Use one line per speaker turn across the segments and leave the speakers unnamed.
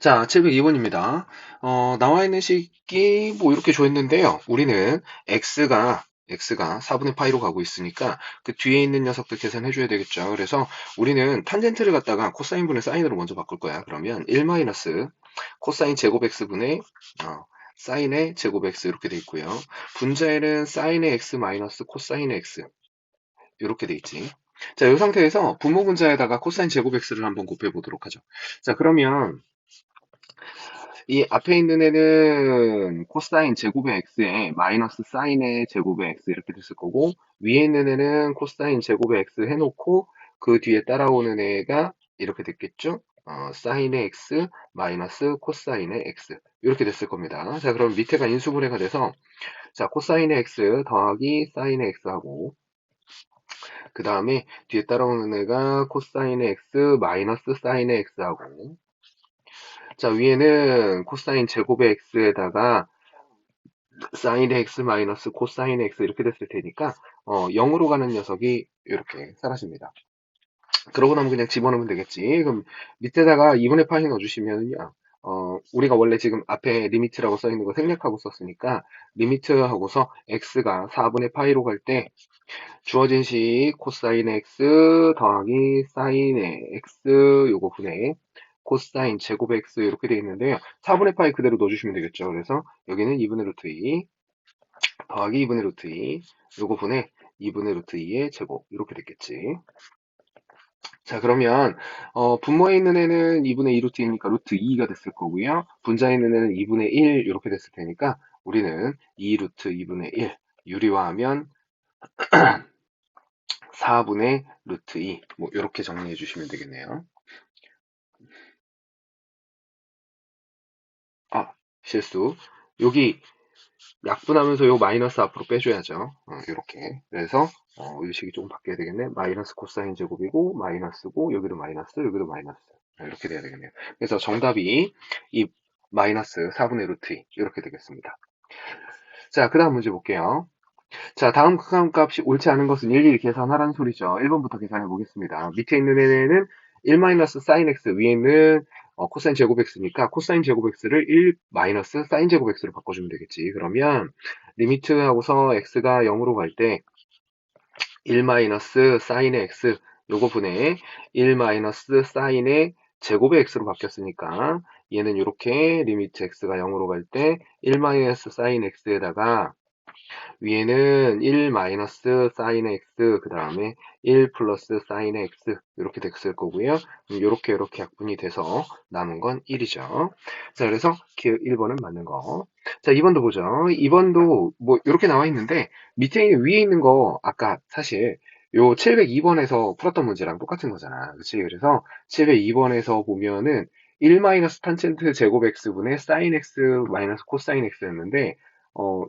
자, 702번입니다. 나와 있는 식이 뭐 이렇게 줘있는데요. 우리는 x가 4분의 파이로 가고 있으니까 그 뒤에 있는 녀석들 계산해 줘야 되겠죠. 그래서 우리는 탄젠트를 갖다가 코사인분의 사인으로 먼저 바꿀 거야. 그러면 1 마이너스 코사인 제곱 x분의 사인의 제곱 x 이렇게 돼 있고요. 분자에는 사인의 x 마이너스 코사인의 x 이렇게 돼 있지. 자, 이 상태에서 분모 분자에다가 코사인 제곱 x를 한번 곱해 보도록 하죠. 자, 그러면 이 앞에 있는 애는 코사인 제곱의 x에 마이너스 사인의 제곱의 x 이렇게 됐을 거고, 위에 있는 애는 코사인 제곱의 x 해놓고 그 뒤에 따라오는 애가 이렇게 됐겠죠? 사인의 x 마이너스 코사인의 x 이렇게 됐을 겁니다. 자, 그럼 밑에가 인수분해가 돼서 자, 코사인의 x 더하기 사인의 x 하고, 그 다음에 뒤에 따라오는 애가 코사인의 x 마이너스 사인의 x 하고, 자, 위에는 코사인 제곱의 x에다가 사인의 x 마이너스 코사인의 x 이렇게 됐을 테니까 0으로 가는 녀석이 이렇게 사라집니다. 그러고 나면 그냥 집어넣으면 되겠지. 그럼 밑에다가 2분의 파이 넣어주시면요. 우리가 원래 지금 앞에 리미트라고 써 있는 거 생략하고 썼으니까 리미트 하고서 x가 4분의 파이로 갈 때 주어진 식 코사인의 x 더하기 사인의 x 요거 분의 코사인 제곱 x 이렇게 되어 있는데요. 4분의 파이 그대로 넣어주시면 되겠죠. 그래서 여기는 2분의 루트 2 더하기 2분의 루트 2 요거 분의 2분의 루트 2의 제곱 이렇게 됐겠지. 자, 그러면 분모에 있는 애는 2분의 2 루트 2니까 루트 2가 됐을 거고요. 분자에 있는 애는 2분의 1 이렇게 됐을 테니까 우리는 2 루트 2분의 1 유리화하면 4분의 루트 2 뭐 이렇게 정리해 주시면 되겠네요. 아, 실수. 여기 약분하면서 요 마이너스 앞으로 빼줘야죠. 이렇게. 그래서 의식이 조금 바뀌어야 되겠네. 마이너스 코사인 제곱이고 마이너스고 여기도 마이너스 여기도 마이너스 이렇게 돼야 되겠네요. 그래서 정답이 이 마이너스 4분의 루트 2 이렇게 되겠습니다. 자, 그 다음 문제 볼게요. 자, 다음 극한값이 옳지 않은 것은 일일이 계산하라는 소리죠. 1번부터 계산해 보겠습니다. 밑에 있는 애는 1 마이너스 사인 x, 위에 있는 코사인 제곱 x니까 코사인 제곱 x를 1 마이너스 사인 제곱 x로 바꿔주면 되겠지. 그러면 리미트 하고서 x가 0으로 갈 때 1 마이너스 사인의 x 요거 분의 1 마이너스 사인의 제곱의 x로 바뀌었으니까 얘는 이렇게 리미트 x가 0으로 갈 때 1 마이너스 사인 x에다가 위에는 1 마이너스 사인의 x 그 다음에 1 플러스 사인의 x 이렇게 됐을 거고요. 이렇게 약분이 돼서 남은 건 1이죠. 자, 그래서 1번은 맞는 거. 자, 2번도 보죠. 2번도 뭐 이렇게 나와 있는데 밑에 있는 위에 있는 거 아까 사실 요 702번에서 풀었던 문제랑 똑같은 거잖아. 그치? 그래서 702번에서 보면은 1 마이너스 탄젠트 제곱 x분의 사인 x 마이너스 코사인 x였는데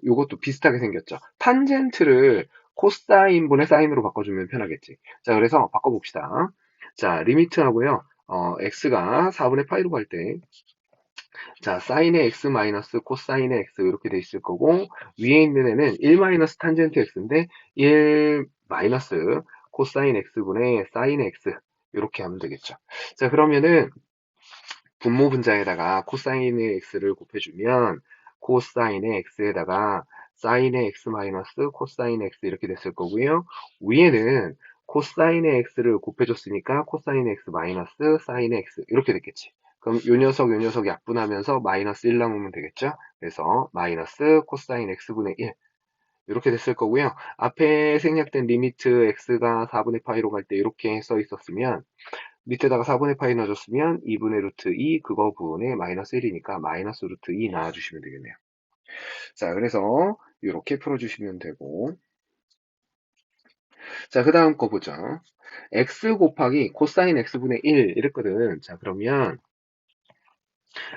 요것도 비슷하게 생겼죠. 탄젠트를 코사인분의 사인으로 바꿔주면 편하겠지. 자, 그래서 바꿔봅시다. 자, 리미트 하고요. x가 4분의 파이로 갈 때, 자, 사인의 x 마이너스 코사인의 x 이렇게 돼 있을 거고, 위에 있는 애는 1 마이너스 탄젠트 x인데, 1 마이너스 코사인 x분의 사인의 x 이렇게 하면 되겠죠. 자, 그러면은 분모 분자에다가 코사인의 x를 곱해주면 코사인의 x에다가 사인의 x 마이너스 코사인의 x 이렇게 됐을 거고요. 위에는 코사인의 x를 곱해줬으니까 코사인의 x 마이너스 사인의 x 이렇게 됐겠지. 그럼 요 녀석 약분하면서 마이너스 1 남으면 되겠죠? 그래서 마이너스 코사인 x분의 1 이렇게 됐을 거고요. 앞에 생략된 리미트 x가 4분의 파이로 갈 때 이렇게 써 있었으면 밑에다가 4분의 파이 넣어줬으면 2분의 루트 2 그거 분의 마이너스 1이니까 마이너스 루트 2 나와주시면 되겠네요. 자, 그래서 이렇게 풀어주시면 되고 자, 그 다음 거 보죠. x 곱하기 코사인 x분의 1 이랬거든. 자, 그러면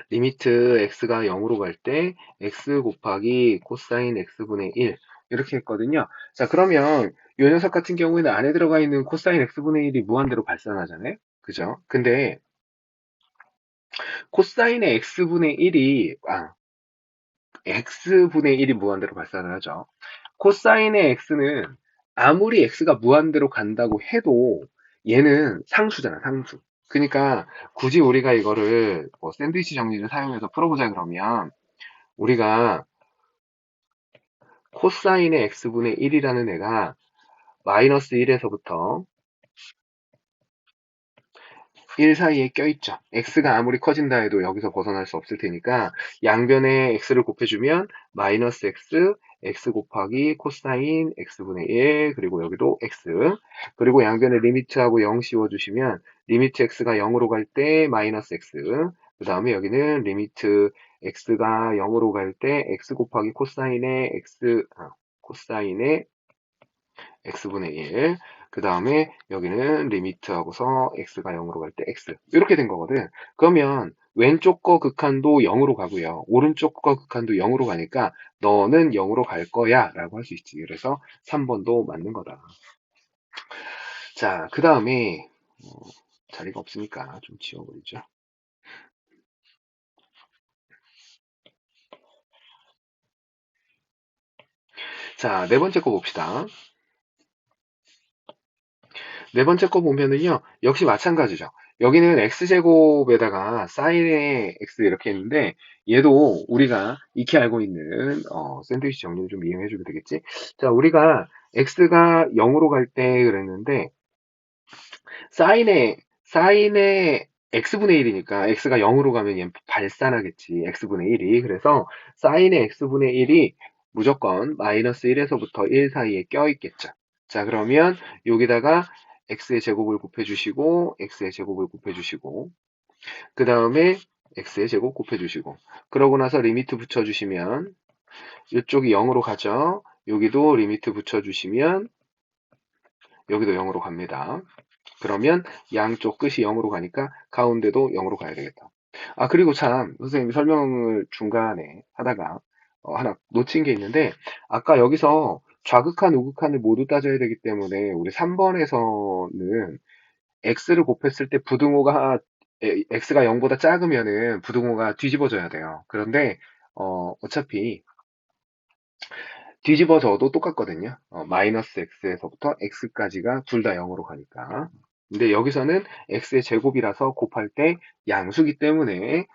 리미트 x가 0으로 갈 때 x 곱하기 코사인 x분의 1 이렇게 했거든요. 자, 그러면 이 녀석 같은 경우에는 안에 들어가 있는 코사인 x분의 1이 무한대로 발산하잖아요. 그죠? 근데 코사인의 x분의 1이 x분의 1이 무한대로 발산을 하죠. 코사인의 x는 아무리 x가 무한대로 간다고 해도 얘는 상수잖아, 상수. 그러니까 굳이 우리가 이거를 뭐 샌드위치 정리를 사용해서 풀어보자 그러면 우리가 코사인의 x분의 1이라는 애가 마이너스 1에서부터 1 사이에 껴있죠. x가 아무리 커진다 해도 여기서 벗어날 수 없을 테니까 양변에 x를 곱해주면 마이너스 x 곱하기 코사인 x분의 1 그리고 여기도 x 그리고 양변에 리미트하고 0 씌워주시면 리미트 x가 0으로 갈 때 마이너스 x 그 다음에 여기는 리미트 x가 0으로 갈 때 x 곱하기 코사인의 코사인의 x분의 1. 그 다음에 여기는 리미트 하고서 x가 0으로 갈 때 x. 이렇게 된 거거든. 그러면 왼쪽 거 극한도 0으로 가고요. 오른쪽 거 극한도 0으로 가니까 너는 0으로 갈 거야 라고 할 수 있지. 그래서 3번도 맞는 거다. 자, 그 다음에 자리가 없으니까 좀 지워버리죠. 자, 네 번째 거 봅시다. 네 번째 거 보면은요, 역시 마찬가지죠. 여기는 x제곱에다가 사인의 x 이렇게 했는데, 얘도 우리가 익히 알고 있는, 샌드위치 정리를 좀 이용해주면 되겠지? 자, 우리가 x가 0으로 갈 때 그랬는데, 사인의 x분의 1이니까 x가 0으로 가면 얘는 발산하겠지. x분의 1이. 그래서 사인의 x분의 1이 무조건 마이너스 1에서부터 1 사이에 껴있겠죠. 자, 그러면 여기다가 x의 제곱을 곱해주시고, x의 제곱을 곱해주시고, 그 다음에 x의 제곱 곱해주시고, 그러고 나서 리미트 붙여주시면, 이쪽이 0으로 가죠. 여기도 리미트 붙여주시면, 여기도 0으로 갑니다. 그러면 양쪽 끝이 0으로 가니까 가운데도 0으로 가야 되겠다. 아, 그리고 참, 선생님이 설명을 중간에 하다가 하나 놓친 게 있는데, 아까 여기서 좌극한, 우극한을 모두 따져야 되기 때문에 우리 3번에서는 x를 곱했을 때 부등호가 x가 0보다 작으면은 부등호가 뒤집어져야 돼요. 그런데 어차피 뒤집어져도 똑같거든요. 마이너스 x에서부터 x까지가 둘 다 0으로 가니까. 근데 여기서는 x의 제곱이라서 곱할 때 양수기 때문에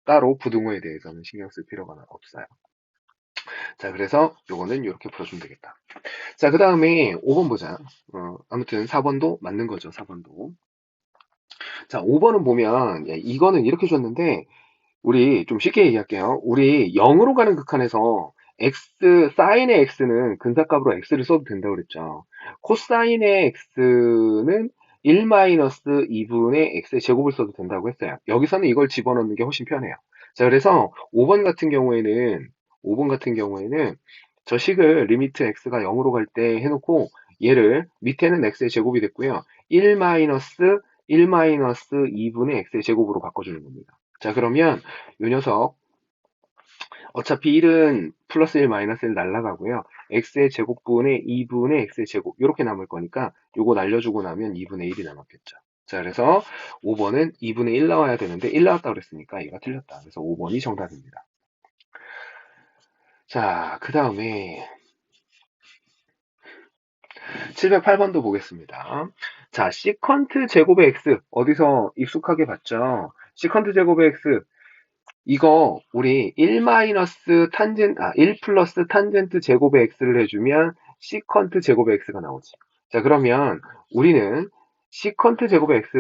따로 부등호에 대해서는 신경 쓸 필요가 없어요. 자, 그래서 요거는 이렇게 풀어주면 되겠다. 자, 그 다음에 5번 보자. 아무튼 4번도 맞는 거죠, 4번도. 자, 5번은 보면, 이거는 이렇게 줬는데, 우리 좀 쉽게 얘기할게요. 우리 0으로 가는 극한에서 사인의 x는 근사값으로 x를 써도 된다고 그랬죠. 코사인의 x는 1-2분의 x의 제곱을 써도 된다고 했어요. 여기서는 이걸 집어넣는 게 훨씬 편해요. 자, 그래서 5번 같은 경우에는 저 식을 리미트 x가 0으로 갈 때 해놓고 얘를 밑에는 x의 제곱이 됐고요. 1-2분의 x의 제곱으로 바꿔주는 겁니다. 자, 그러면 이 녀석 어차피 1은 플러스 1 마이너스 1 날라가고요. x의 제곱분의 2분의 x의 제곱 이렇게 남을 거니까 요거 날려주고 나면 2분의 1이 남았겠죠. 자, 그래서 5번은 2분의 1 나와야 되는데 1 나왔다 그랬으니까 얘가 틀렸다. 그래서 5번이 정답입니다. 자, 그 다음에 708번도 보겠습니다. 자, 시컨트 제곱의 x 어디서 익숙하게 봤죠? 시컨트 제곱의 x 이거 우리 1 플러스 탄젠트 제곱의 x를 해주면 시컨트 제곱의 x가 나오지. 자, 그러면 우리는 시컨트 제곱의 x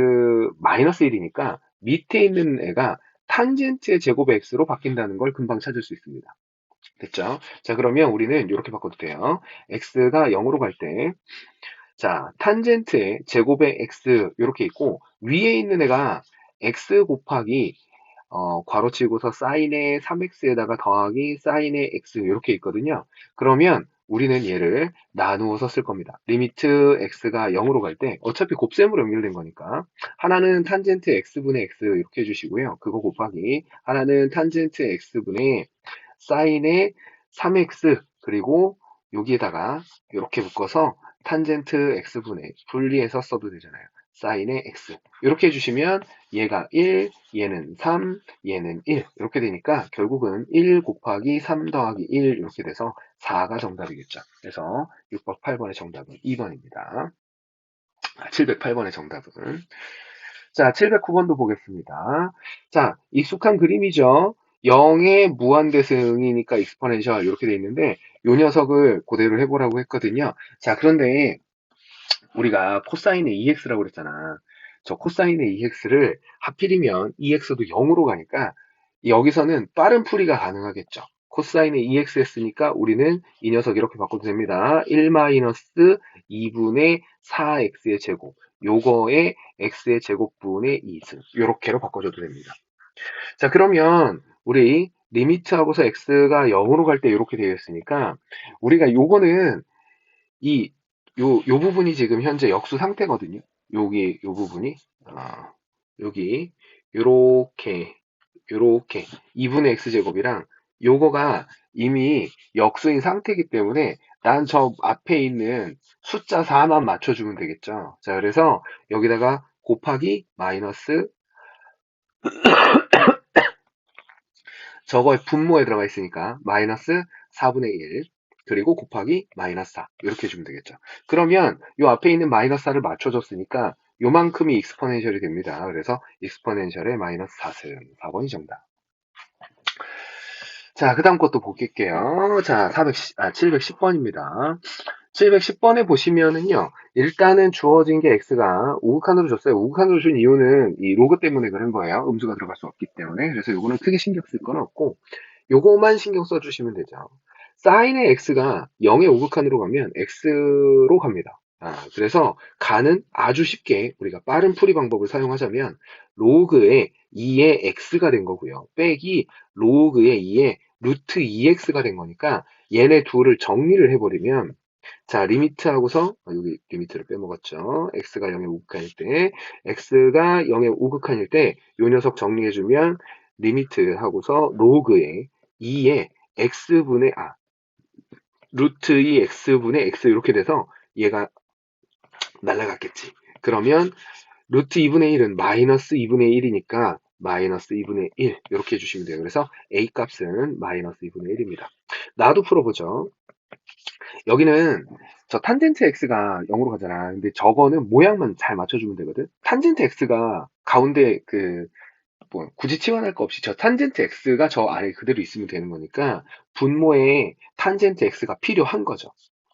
마이너스 1이니까 밑에 있는 애가 탄젠트의 제곱의 x로 바뀐다는 걸 금방 찾을 수 있습니다. 됐죠? 자, 그러면 우리는 이렇게 바꿔도 돼요. x가 0으로 갈 때, 자, 탄젠트의 제곱의 x 이렇게 있고 위에 있는 애가 x 곱하기 괄호치고서 사인의 3x에다가 더하기 사인의 x 이렇게 있거든요. 그러면 우리는 얘를 나누어서 쓸 겁니다. 리미트 x가 0으로 갈 때 어차피 곱셈으로 연결된 거니까 하나는 탄젠트 x분의 x 이렇게 해주시고요. 그거 곱하기 하나는 탄젠트 x분의 사인의 3x 그리고 여기에다가 이렇게 묶어서 탄젠트 x분의 분리해서 써도 되잖아요. 사인의 x 이렇게 해주시면 얘가 1, 얘는 3, 얘는 1 이렇게 되니까 결국은 1 곱하기 3 더하기 1 이렇게 돼서 4가 정답이겠죠. 그래서 608번의 정답은 2번입니다. 708번의 정답은 자, 709번도 보겠습니다. 자, 익숙한 그림이죠. 0의 무한대승이니까 익스포넨셜 이렇게 돼 있는데 요 녀석을 그대로 해보라고 했거든요. 자, 그런데 우리가 코사인의 EX라고 그랬잖아. 저 코사인의 EX를 하필이면 EX도 0으로 가니까 여기서는 빠른 풀이가 가능하겠죠. 코사인의 EX 했으니까 우리는 이 녀석 이렇게 바꿔도 됩니다. 1-2분의 4x의 제곱. 요거의 x의 제곱분의 2승. 요렇게로 바꿔줘도 됩니다. 자, 그러면 우리 리미트하고서 x가 0으로 갈 때 이렇게 되어 있으니까 우리가 요거는 요 부분이 지금 현재 역수 상태거든요. 요 부분이, 여기, 요렇게 2분의 x제곱이랑 요거가 이미 역수인 상태이기 때문에 난 저 앞에 있는 숫자 4만 맞춰주면 되겠죠. 자, 그래서 여기다가 곱하기 마이너스 저거의 분모에 들어가 있으니까 마이너스 4분의 1 그리고 곱하기 마이너스 4 이렇게 해주면 되겠죠. 그러면 요 앞에 있는 마이너스 4를 맞춰줬으니까 요만큼이 익스포넨셜이 됩니다. 그래서 익스포넨셜의 마이너스 4승 4번이 정답. 자, 그 다음 것도 볼게요. 자, 710번입니다. 710번에 보시면은요, 일단은 주어진 게 x가 우극한으로 줬어요. 우극한으로 준 이유는 이 로그 때문에 그런 거예요. 음수가 들어갈 수 없기 때문에. 그래서 요거는 크게 신경 쓸 건 없고, 요거만 신경 써주시면 되죠. 사인의 x가 0의 우극한으로 가면 x로 갑니다. 그래서 가는 아주 쉽게 우리가 빠른 풀이 방법을 사용하자면 로그의 2의 x가 된 거고요. 빼기 로그의 2의 루트 2x가 된 거니까 얘네 둘을 정리를 해버리면 자, 리미트하고서 여기 리미트를 빼먹었죠. x가 0의 우극한일 때 x가 0의 우극한일 때 요 녀석 정리해주면 리미트하고서 로그의 2의 x분의 루트 2 x분의 x 이렇게 돼서 얘가 날라갔겠지. 그러면 루트 2분의 1은 마이너스 2분의 1이니까 마이너스 2분의 1 이렇게 해주시면 돼요. 그래서 a 값은 마이너스 2분의 1입니다. 나도 풀어보죠. 여기는 저 탄젠트 x가 0으로 가잖아. 근데 저거는 모양만 잘 맞춰주면 되거든. 탄젠트 x가 가운데 뭐 굳이 치환할 거 없이 저 탄젠트 x가 저 아래 그대로 있으면 되는 거니까 분모에 탄젠트 x가 필요한 거죠.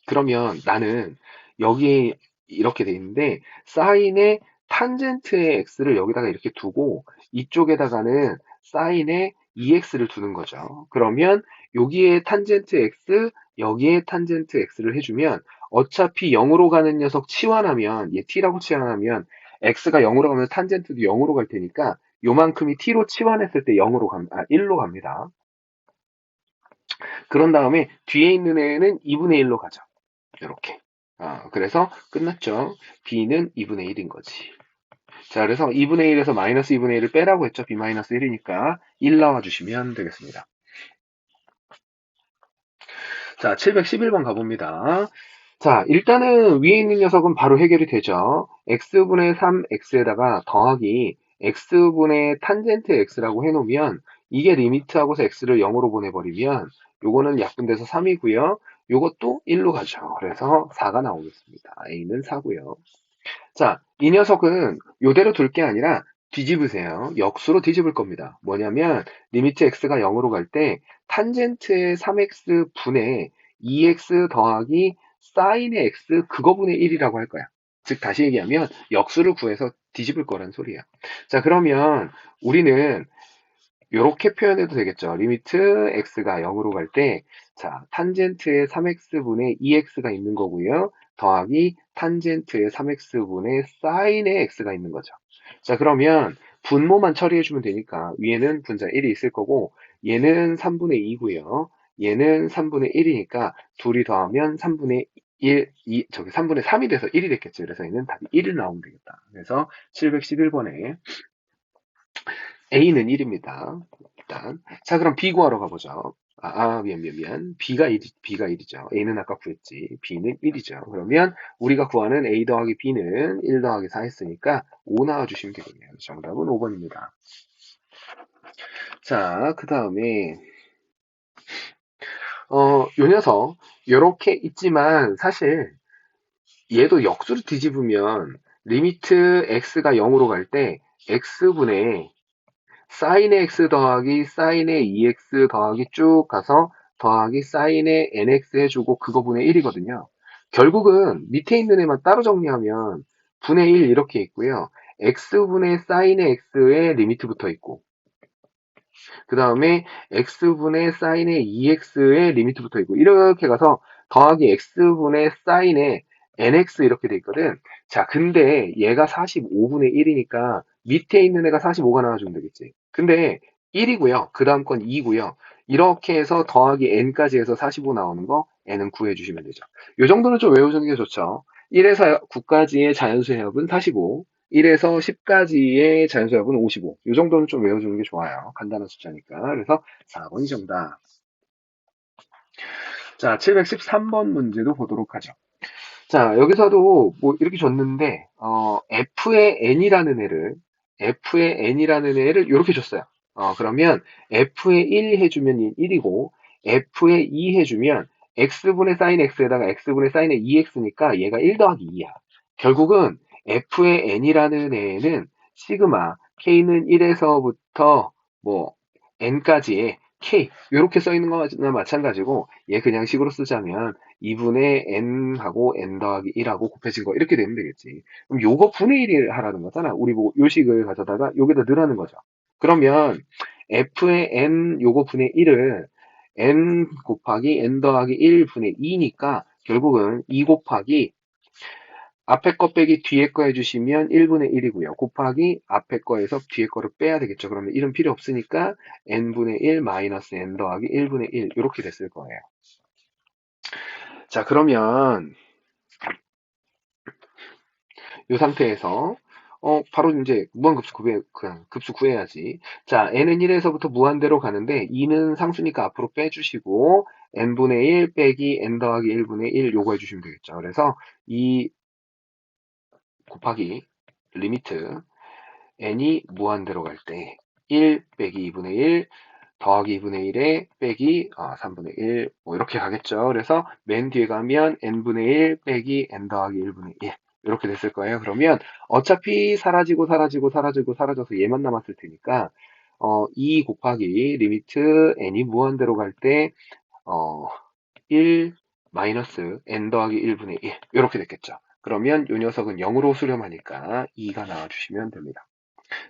그러면 나는 여기 이렇게 돼 있는데 사인의 탄젠트의 x를 여기다가 이렇게 두고 이쪽에다가는 사인의 2x를 두는 거죠. 그러면 여기에 탄젠트 x, 여기에 탄젠트 x를 해주면 어차피 0으로 가는 녀석 치환하면 얘 t라고 치환하면 x가 0으로 가면 탄젠트도 0으로 갈 테니까 요만큼이 t로 치환했을 때 1로 갑니다. 그런 다음에 뒤에 있는 애는 2분의 1로 가죠. 이렇게. 그래서 끝났죠. b는 2분의 1인 거지. 자, 그래서 2분의 1에서 마이너스 2분의 1을 빼라고 했죠. b 마이너스 1이니까 1 나와주시면 되겠습니다. 자, 711번 가봅니다. 자, 일단은 위에 있는 녀석은 바로 해결이 되죠. x분의 3x에다가 더하기 x분의 탄젠트 x라고 해놓으면 이게 리미트하고서 x를 0으로 보내버리면 요거는 약분돼서 3이고요. 요것도 1로 가죠. 그래서 4가 나오겠습니다. a는 4고요. 자, 이 녀석은 요대로 둘 게 아니라 뒤집으세요. 역수로 뒤집을 겁니다. 뭐냐면 리미트 x가 0으로 갈 때 탄젠트의 3x 분의 2x 더하기 사인의 x 그거분의 1이라고 할 거야. 즉 다시 얘기하면 역수를 구해서 뒤집을 거란 소리야. 자, 그러면 우리는 이렇게 표현해도 되겠죠. 리미트 x가 0으로 갈 때, 자, 탄젠트의 3x분의 2x가 있는 거고요. 더하기 탄젠트의 3x분의 사인의 x가 있는 거죠. 자, 그러면 분모만 처리해주면 되니까 위에는 분자 1이 있을 거고 얘는 3분의 2고요. 얘는 3분의 1이니까 둘이 더하면 3분의 3분의 3이 돼서 1이 됐겠죠. 그래서 얘는 답이 1이 나오면 되겠다. 그래서 711번에 A는 1입니다. 일단. 자, 그럼 B 구하러 가보죠. 미안. B가 1이죠. A는 아까 구했지. B는 1이죠. 그러면 우리가 구하는 A 더하기 B는 1 더하기 4 했으니까 5 나와주시면 되겠네요. 정답은 5번입니다. 자, 그 다음에, 요 녀석, 요렇게 있지만 사실 얘도 역수로 뒤집으면 리미트 x가 0으로 갈 때 x분의 사인의 x 더하기 사인의 2x 더하기 쭉 가서 더하기 사인의 nx 해주고 그거 분의 1이거든요. 결국은 밑에 있는 애만 따로 정리하면 분의 1 이렇게 있고요. x분의 사인의 x의 리미트 붙어 있고 그 다음에 x분의 사인의 2x의 리미트 붙어 있고 이렇게 가서 더하기 x분의 사인의 nx 이렇게 돼 있거든. 자, 근데 얘가 45분의 1이니까 밑에 있는 애가 45가 나와주면 되겠지. 근데 1이고요. 그 다음 건 2고요. 이렇게 해서 더하기 n까지 해서 45 나오는 거 n은 구해주시면 되죠. 이 정도는 좀 외워주는 게 좋죠. 1에서 9까지의 자연수의 합은 45, 1에서 10까지의 자연수합은 55. 이 정도는 좀 외워주는 게 좋아요. 간단한 숫자니까. 그래서 4번이 정답. 자, 713번 문제도 보도록 하죠. 자, 여기서도 뭐 이렇게 줬는데, f의 n이라는 애를 이렇게 줬어요. 그러면 f의 1 해주면 1이고, f의 2 해주면 x분의 sin x에다가 x분의 sin의 2x니까 얘가 1 더하기 2야. 결국은 f의 n이라는 애는 시그마, k는 1에서부터 뭐 n까지의 k, 이렇게 써 있는 거나 마찬가지고, 얘 그냥 식으로 쓰자면 2분의 n하고 n 더하기 1하고 곱해진 거 이렇게 되면 되겠지. 그럼 요거 분의 1을 하라는 거잖아. 우리 보고 요식을 가져다가 여기다 넣으라는 거죠. 그러면 f의 n 요거 분의 1을 n 곱하기 n 더하기 1 분의 2니까 결국은 2 곱하기 앞에 거 빼기 뒤에 거 해주시면 1분의 1이고요. 곱하기 앞에 거에서 뒤에 거를 빼야 되겠죠. 그러면 1은 필요 없으니까 n분의 1 마이너스 n 더하기 1분의 1 이렇게 됐을 거예요. 자, 그러면 이 상태에서 바로 이제 무한급수 그냥 급수 구해야지. 자, n은 1에서부터 무한대로 가는데 2는 상수니까 앞으로 빼주시고 n분의 1 빼기 n 더하기 1분의 1 요거 해주시면 되겠죠. 그래서 2 곱하기 리미트 n이 무한대로 갈 때 1 빼기 2분의 1 더하기 2분의 1에 빼기 3분의 1, 뭐 이렇게 가겠죠. 그래서 맨 뒤에 가면 n분의 1 빼기 n 더하기 1분의 1 이렇게 됐을 거예요. 그러면 어차피 사라져서 얘만 남았을 테니까 2 곱하기 리미트 n이 무한대로 갈 때 1 마이너스 n 더하기 1분의 1 이렇게 됐겠죠. 그러면 이 녀석은 0으로 수렴하니까 2가 나와주시면 됩니다.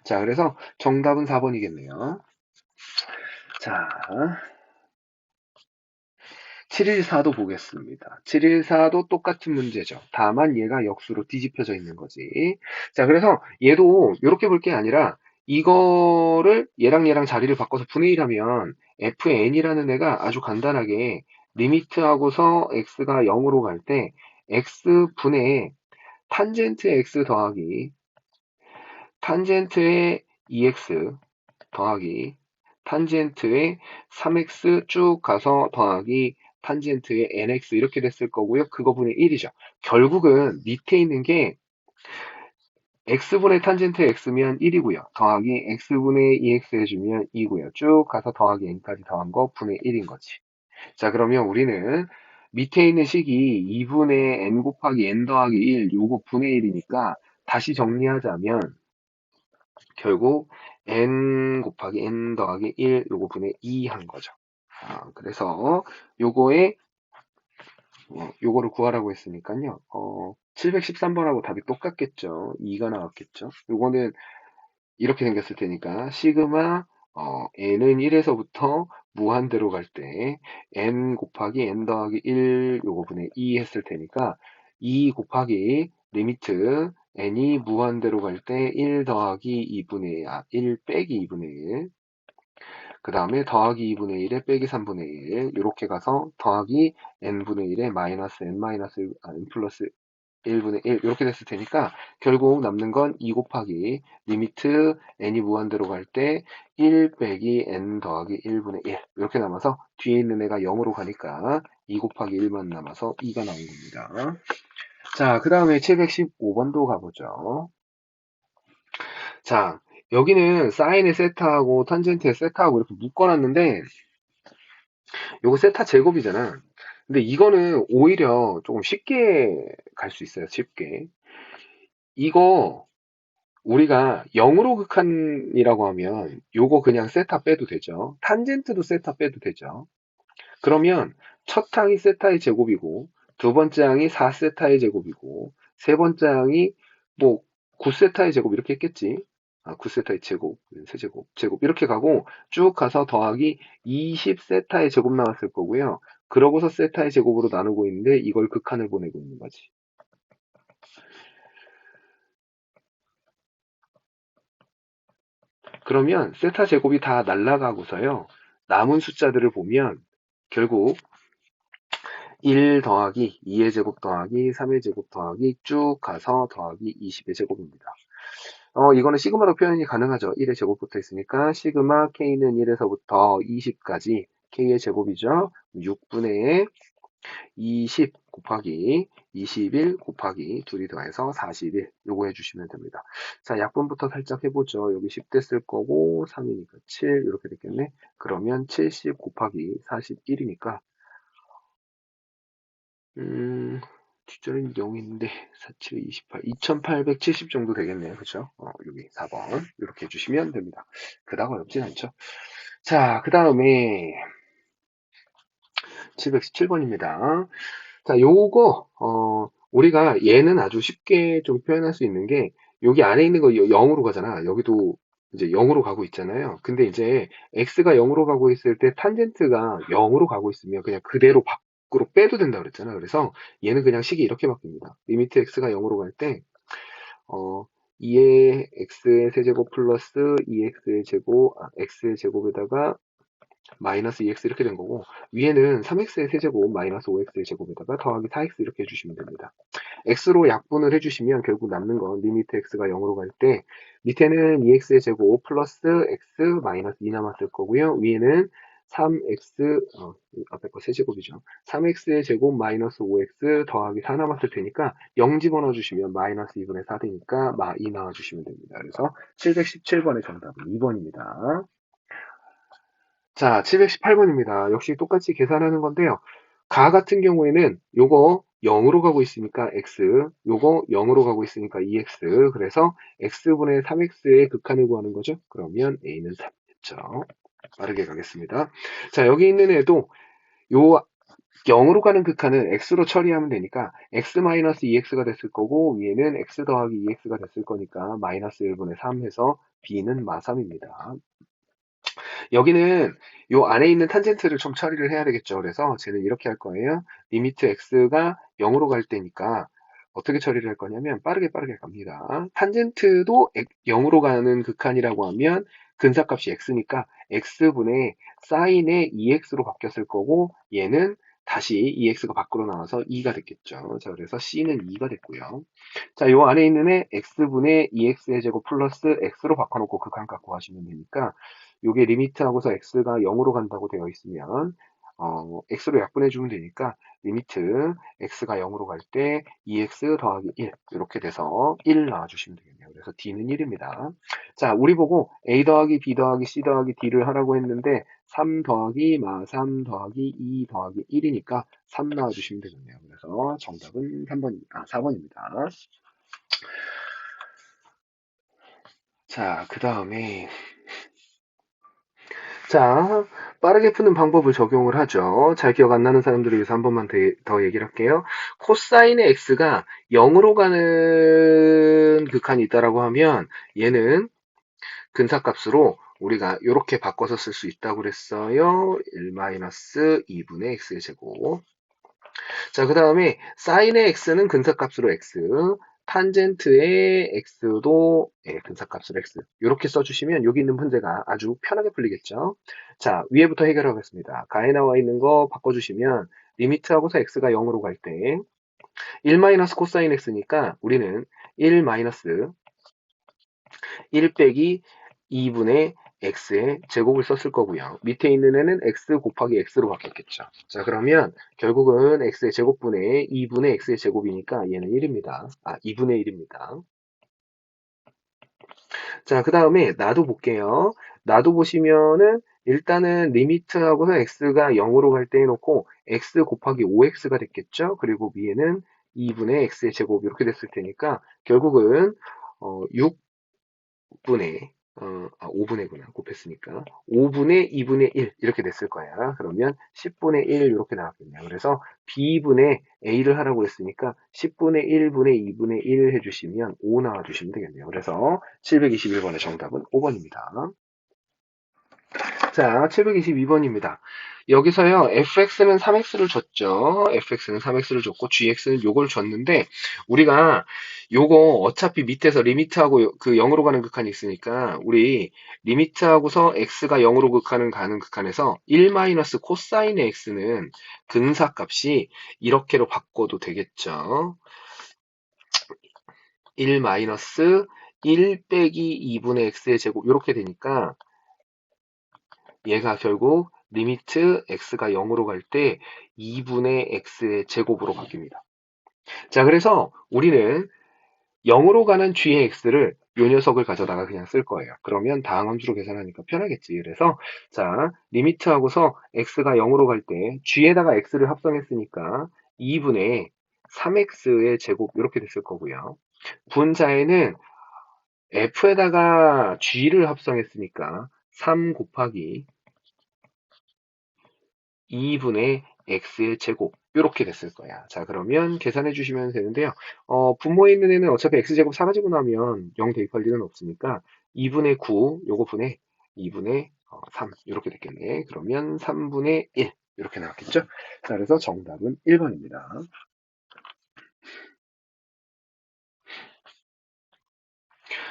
자, 그래서 정답은 4번이겠네요. 자, 714도 보겠습니다. 714도 똑같은 문제죠. 다만 얘가 역수로 뒤집혀져 있는 거지. 자, 그래서 얘도 이렇게 볼 게 아니라 이거를 얘랑 자리를 바꿔서 분의 1하면 fn이라는 애가 아주 간단하게 리미트하고서 x가 0으로 갈 때 x분의 탄젠트 x 더하기 탄젠트의 2x 더하기 탄젠트의 3x 쭉 가서 더하기 탄젠트의 nx 이렇게 됐을 거고요. 그거 분의 1이죠. 결국은 밑에 있는 게 x분의 탄젠트 x면 1이고요. 더하기 x분의 2x 해주면 2고요. 쭉 가서 더하기 n까지 더한 거 분의 1인 거지. 자, 그러면 우리는 밑에 있는 식이 2분의 n 곱하기 n 더하기 1 요거 분의 1이니까 다시 정리하자면 결국 n 곱하기 n 더하기 1 요거 분의 2 한 거죠. 그래서 요거에 요거를 구하라고 했으니까요. 713번하고 답이 똑같겠죠. 2가 나왔겠죠. 요거는 이렇게 생겼을 테니까 시그마 n은 1에서부터 무한대로 갈 때 n 곱하기 n 더하기 1 요거 분의 2 했을 테니까 2 곱하기 리미트 n이 무한대로 갈 때 1 더하기 2분의 1 빼기 2분의 1 그 다음에 더하기 2분의 1에 빼기 3분의 1 이렇게 가서 더하기 n분의 1에 마이너스 n 마이너스 n 플러스 1분의 1 이렇게 됐을 테니까 결국 남는 건 2 곱하기 리미트 n이 무한대로 갈 때 1 빼기 n 더하기 1분의 1 이렇게 남아서 뒤에 있는 애가 0으로 가니까 2 곱하기 1만 남아서 2가 나온 겁니다. 자, 그 다음에 715번도 가보죠. 자, 여기는 사인에 세타하고 탄젠트에 세타하고 이렇게 묶어놨는데 요거 세타 제곱이잖아. 근데 이거는 오히려 조금 쉽게 갈 수 있어요. 쉽게. 이거 우리가 0으로 극한이라고 하면 요거 그냥 세타 빼도 되죠. 탄젠트도 세타 빼도 되죠. 그러면 첫 항이 세타의 제곱이고 두 번째 항이 4세타의 제곱이고 세 번째 항이 뭐 9세타의 제곱 이렇게 했겠지. 아, 9세타의 제곱, 세제곱, 제곱 이렇게 가고 쭉 가서 더하기 20세타의 제곱 나왔을 거고요. 그러고서 세타의 제곱으로 나누고 있는데 이걸 극한을 보내고 있는 거지. 그러면 세타 제곱이 다 날아가고서요. 남은 숫자들을 보면 결국 1 더하기 2의 제곱 더하기 3의 제곱 더하기 쭉 가서 더하기 20의 제곱입니다. 이거는 시그마로 표현이 가능하죠. 1의 제곱부터 있으니까 시그마 k는 1에서부터 20까지 k의 제곱이죠. 6분의 20 곱하기 21 곱하기 둘이 더해서 41 요거 해주시면 됩니다. 자, 약분부터 살짝 해보죠. 여기 10대 쓸 거고 3이니까 7 이렇게 됐겠네. 그러면 70 곱하기 41이니까 뒷자리는 0인데 47, 28, 2870 정도 되겠네요. 그쵸? 여기 4번 이렇게 해주시면 됩니다. 그닥 어렵진 않죠. 자, 그 다음에 717번입니다. 자, 요거 우리가 얘는 아주 쉽게 좀 표현할 수 있는 게 여기 안에 있는 거 0으로 가잖아. 여기도 이제 0으로 가고 있잖아요. 근데 이제 x가 0으로 가고 있을 때 탄젠트가 0으로 가고 있으면 그냥 그대로 밖으로 빼도 된다 그랬잖아. 그래서 얘는 그냥 식이 이렇게 바뀝니다. 리미트 x가 0으로 갈 때 어, 2의 x의 세제곱 플러스 2x의 제곱, x의 제곱에다가 마이너스 2x 이렇게 된 거고 위에는 3x의 세제곱 마이너스 5x의 제곱에다가 더하기 4x 이렇게 해주시면 됩니다. x로 약분을 해주시면 결국 남는 건 리미트 x가 0으로 갈 때 밑에는 2x의 제곱 플러스 x 마이너스 2 남았을 거고요. 위에는 3x 앞에 거 세제곱이죠. 3x의 제곱 마이너스 5x 더하기 4 남았을 테니까 0 집어넣어 주시면 마이너스 2분의 4 되니까 2 나와주시면 됩니다. 그래서 717번의 정답은 2번입니다. 자, 718번입니다. 역시 똑같이 계산하는 건데요. 가 같은 경우에는 요거 0으로 가고 있으니까 x, 요거 0으로 가고 있으니까 2x, 그래서 x분의 3x의 극한을 구하는 거죠. 그러면 a는 3겠죠. 빠르게 가겠습니다. 자, 여기 있는 애도 요 0으로 가는 극한은 x로 처리하면 되니까 x-2x가 됐을 거고 위에는 x 더하기 2x가 됐을 거니까 마이너스 1분의 3 해서 b는 마3입니다. 여기는 요 안에 있는 탄젠트를 좀 처리를 해야 되겠죠. 그래서 쟤는 이렇게 할 거예요. 리미트 x가 0으로 갈 때니까 어떻게 처리를 할 거냐면 빠르게 갑니다. 탄젠트도 0으로 가는 극한이라고 하면 근사값이 x니까 x분의 사인의 2x로 바뀌었을 거고 얘는 다시 2x가 밖으로 나와서 2가 됐겠죠. 자, 그래서 c는 2가 됐고요. 자, 요 안에 있는 애 x분의 2x의 제곱 플러스 x로 바꿔놓고 극한 갖고 하시면 되니까 요게 리미트하고서 x가 0으로 간다고 되어 있으면 x로 약분해 주면 되니까 리미트 x가 0으로 갈 때 2x 더하기 1 이렇게 돼서 1 나와주시면 되겠네요. 그래서 d는 1입니다. 자, 우리 보고 a 더하기 b 더하기 c 더하기 d를 하라고 했는데 3 더하기 마 3 더하기 2 더하기 1이니까 3 나와주시면 되겠네요. 그래서 정답은 4번입니다. 자, 그 다음에 자, 빠르게 푸는 방법을 적용을 하죠. 잘 기억 안 나는 사람들을 위해서 한 번만 더 얘기를 할게요. 코사인의 x가 0으로 가는 극한이 있다라고 하면 얘는 근사값으로 우리가 이렇게 바꿔서 쓸 수 있다고 그랬어요. 1-2분의 x의 제곱. 자, 그 다음에 사인의 x는 근사값으로 x, 탄젠트의 x도 근사값으로 x. 이렇게 써주시면 여기 있는 문제가 아주 편하게 풀리겠죠. 자, 위에부터 해결하겠습니다. 가에 나와 있는 거 바꿔주시면 리미트하고서 x가 0으로 갈 때 1 코사인 x니까 우리는 1 1 빼기 2분의 x의 제곱을 썼을 거고요. 밑에 있는 애는 x 곱하기 x로 바뀌었겠죠. 자, 그러면 결국은 x의 제곱분의 2분의 x의 제곱이니까 얘는 1입니다. 2분의 1입니다. 자, 그 다음에 나도 볼게요. 나도 보시면은 일단은 리미트하고서 x가 0으로 갈 때 해놓고 x 곱하기 5x가 됐겠죠. 그리고 위에는 2분의 x의 제곱 이렇게 됐을 테니까 결국은 6 5분의 5분의구나. 곱했으니까. 5분의 2분의 1 이렇게 됐을 거야. 그러면 10분의 1 이렇게 나왔겠네요. 그래서 B분의 A를 하라고 했으니까 10분의 1분의 2분의 1 해주시면 5 나와주시면 되겠네요. 그래서 721번의 정답은 5번입니다. 자, 722번입니다. 여기서요, fx는 3x를 줬죠. fx는 3x를 줬고, gx는 요걸 줬는데, 우리가 요거 어차피 밑에서 리미트하고 그 0으로 가는 극한이 있으니까, 우리 리미트하고서 x가 0으로 가는 극한에서 1 코사인의 x는 근사값이 이렇게로 바꿔도 되겠죠. 1 1 빼기 2분의 x의 제곱, 이렇게 되니까, 얘가 결국 리미트 x가 0으로 갈 때 2분의 x의 제곱으로 바뀝니다. 자, 그래서 우리는 0으로 가는 g의 x를 요 녀석을 가져다가 그냥 쓸 거예요. 그러면 다항함수로 계산하니까 편하겠지. 그래서 자, 리미트하고서 x가 0으로 갈 때 g에다가 x를 합성했으니까 2분의 3x의 제곱 이렇게 됐을 거고요. 분자에는 f에다가 g를 합성했으니까 3 곱하기 2분의 x의 제곱 이렇게 됐을 거야. 자, 그러면 계산해 주시면 되는데요. 분모에 있는 애는 어차피 x제곱 사라지고 나면 0 대입할 일은 없으니까 2분의 9 요거 분의 2분의 3 이렇게 됐겠네. 그러면 3분의 1 이렇게 나왔겠죠. 자, 그래서 정답은 1번입니다.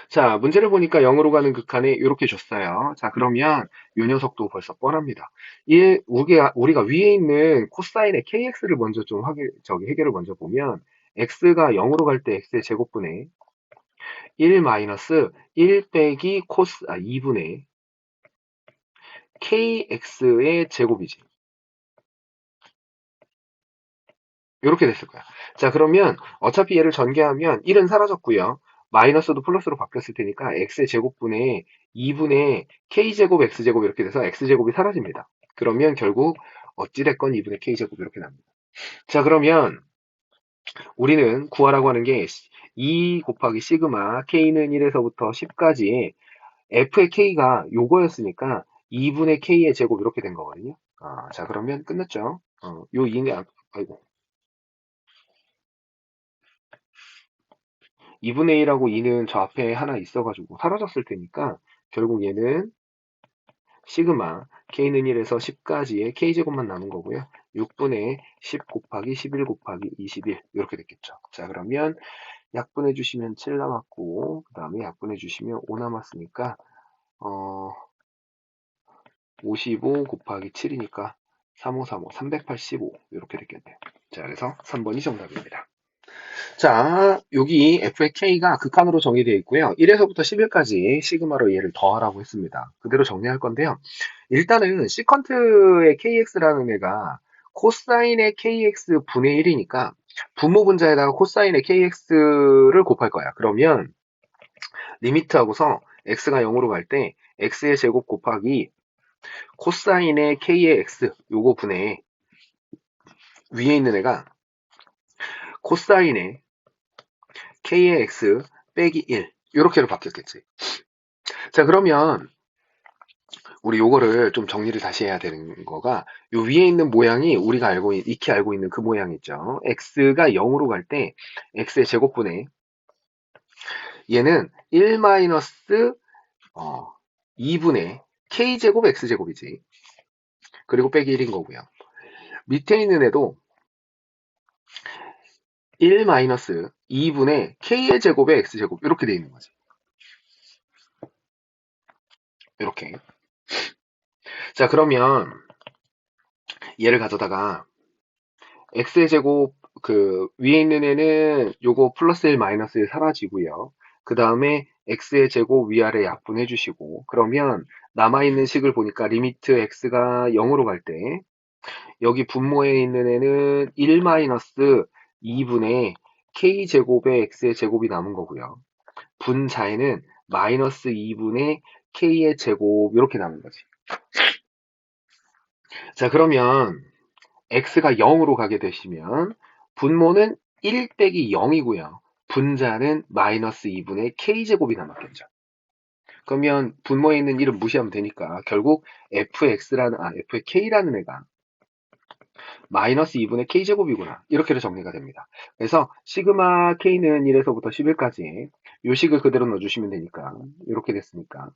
자, 문제를 보니까 0으로 가는 극한에 이렇게 줬어요. 자, 그러면 이 녀석도 벌써 뻔합니다. 우리가 위에 있는 코사인의 kx를 먼저 좀 해결을 먼저 보면 x가 0으로 갈 때 x의 제곱분의 1 1 빼기 2분의 kx의 제곱이지. 이렇게 됐을 거야. 자, 그러면 어차피 얘를 전개하면 1은 사라졌고요. 마이너스도 플러스로 바뀌었을 테니까 x의 제곱분의 2분의 k제곱 x제곱 이렇게 돼서 x제곱이 사라집니다. 그러면 결국 어찌됐건 2분의 k제곱 이렇게 납니다. 자, 그러면 우리는 구하라고 하는 게 2 곱하기 시그마 k는 1에서부터 10까지 f의 k가 요거였으니까 2분의 k의 제곱 이렇게 된 거거든요. 자, 그러면 끝났죠. 요 2는 아이고 2분의 1하고 2는 저 앞에 하나 있어가지고 사라졌을 테니까 결국 얘는 시그마 k는 1에서 10까지의 k제곱만 남은 거고요. 6분의 10 곱하기 11 곱하기 21 이렇게 됐겠죠. 자, 그러면 약분해 주시면 7 남았고 그 다음에 약분해 주시면 5 남았으니까 55 곱하기 7이니까 3535 385 이렇게 됐겠네요. 자, 그래서 3번이 정답입니다. 자, 여기 FAK가 극한으로 정의되어 있고요. 1에서부터 11까지 시그마로 얘를 더하라고 했습니다. 그대로 정리할 건데요. 일단은 시컨트의 KX라는 애가 코사인의 KX 분의 1이니까 분모 분자에다가 코사인의 KX를 곱할 거야. 그러면 리미트하고서 X가 0으로 갈 때 X의 제곱 곱하기 코사인의 K의 X 요거 분의 위에 있는 애가 코사인의 K의 X 빼기 1 이렇게로 바뀌었겠지. 자, 그러면 우리 요거를 좀 정리를 다시 해야 되는 거가 요 위에 있는 모양이 우리가 익히 알고 있는 그 모양 있죠. x가 0으로 갈 때 x의 제곱분의 얘는 1 2분의 k제곱 x제곱이지. 그리고 빼기 1인 거고요. 밑에 있는 애도 1 2분의 k의 제곱의 x제곱 이렇게 돼 있는 거지. 이렇게. 자, 그러면 얘를 가져다가 x의 제곱 그 위에 있는 애는 요거 플러스 1 마이너스 1 사라지고요. 그 다음에 x의 제곱 위아래 약분해 주시고 그러면 남아있는 식을 보니까 리미트 x가 0으로 갈 때 여기 분모에 있는 애는 1 2분의 k제곱의 x의 제곱이 남은 거고요. 분자에는 마이너스 2분의 k의 제곱 이렇게 남은 거지. 자, 그러면 x가 0으로 가게 되시면 분모는 1 빼기 0이고요. 분자는 마이너스 2분의 k제곱이 남았겠죠. 그러면 분모에 있는 1은 무시하면 되니까 결국 fk라는 애가 마이너스 2분의 k제곱이구나. 이렇게도 정리가 됩니다. 그래서 시그마 k는 1에서부터 11까지 요 식을 그대로 넣어주시면 되니까 이렇게 됐으니까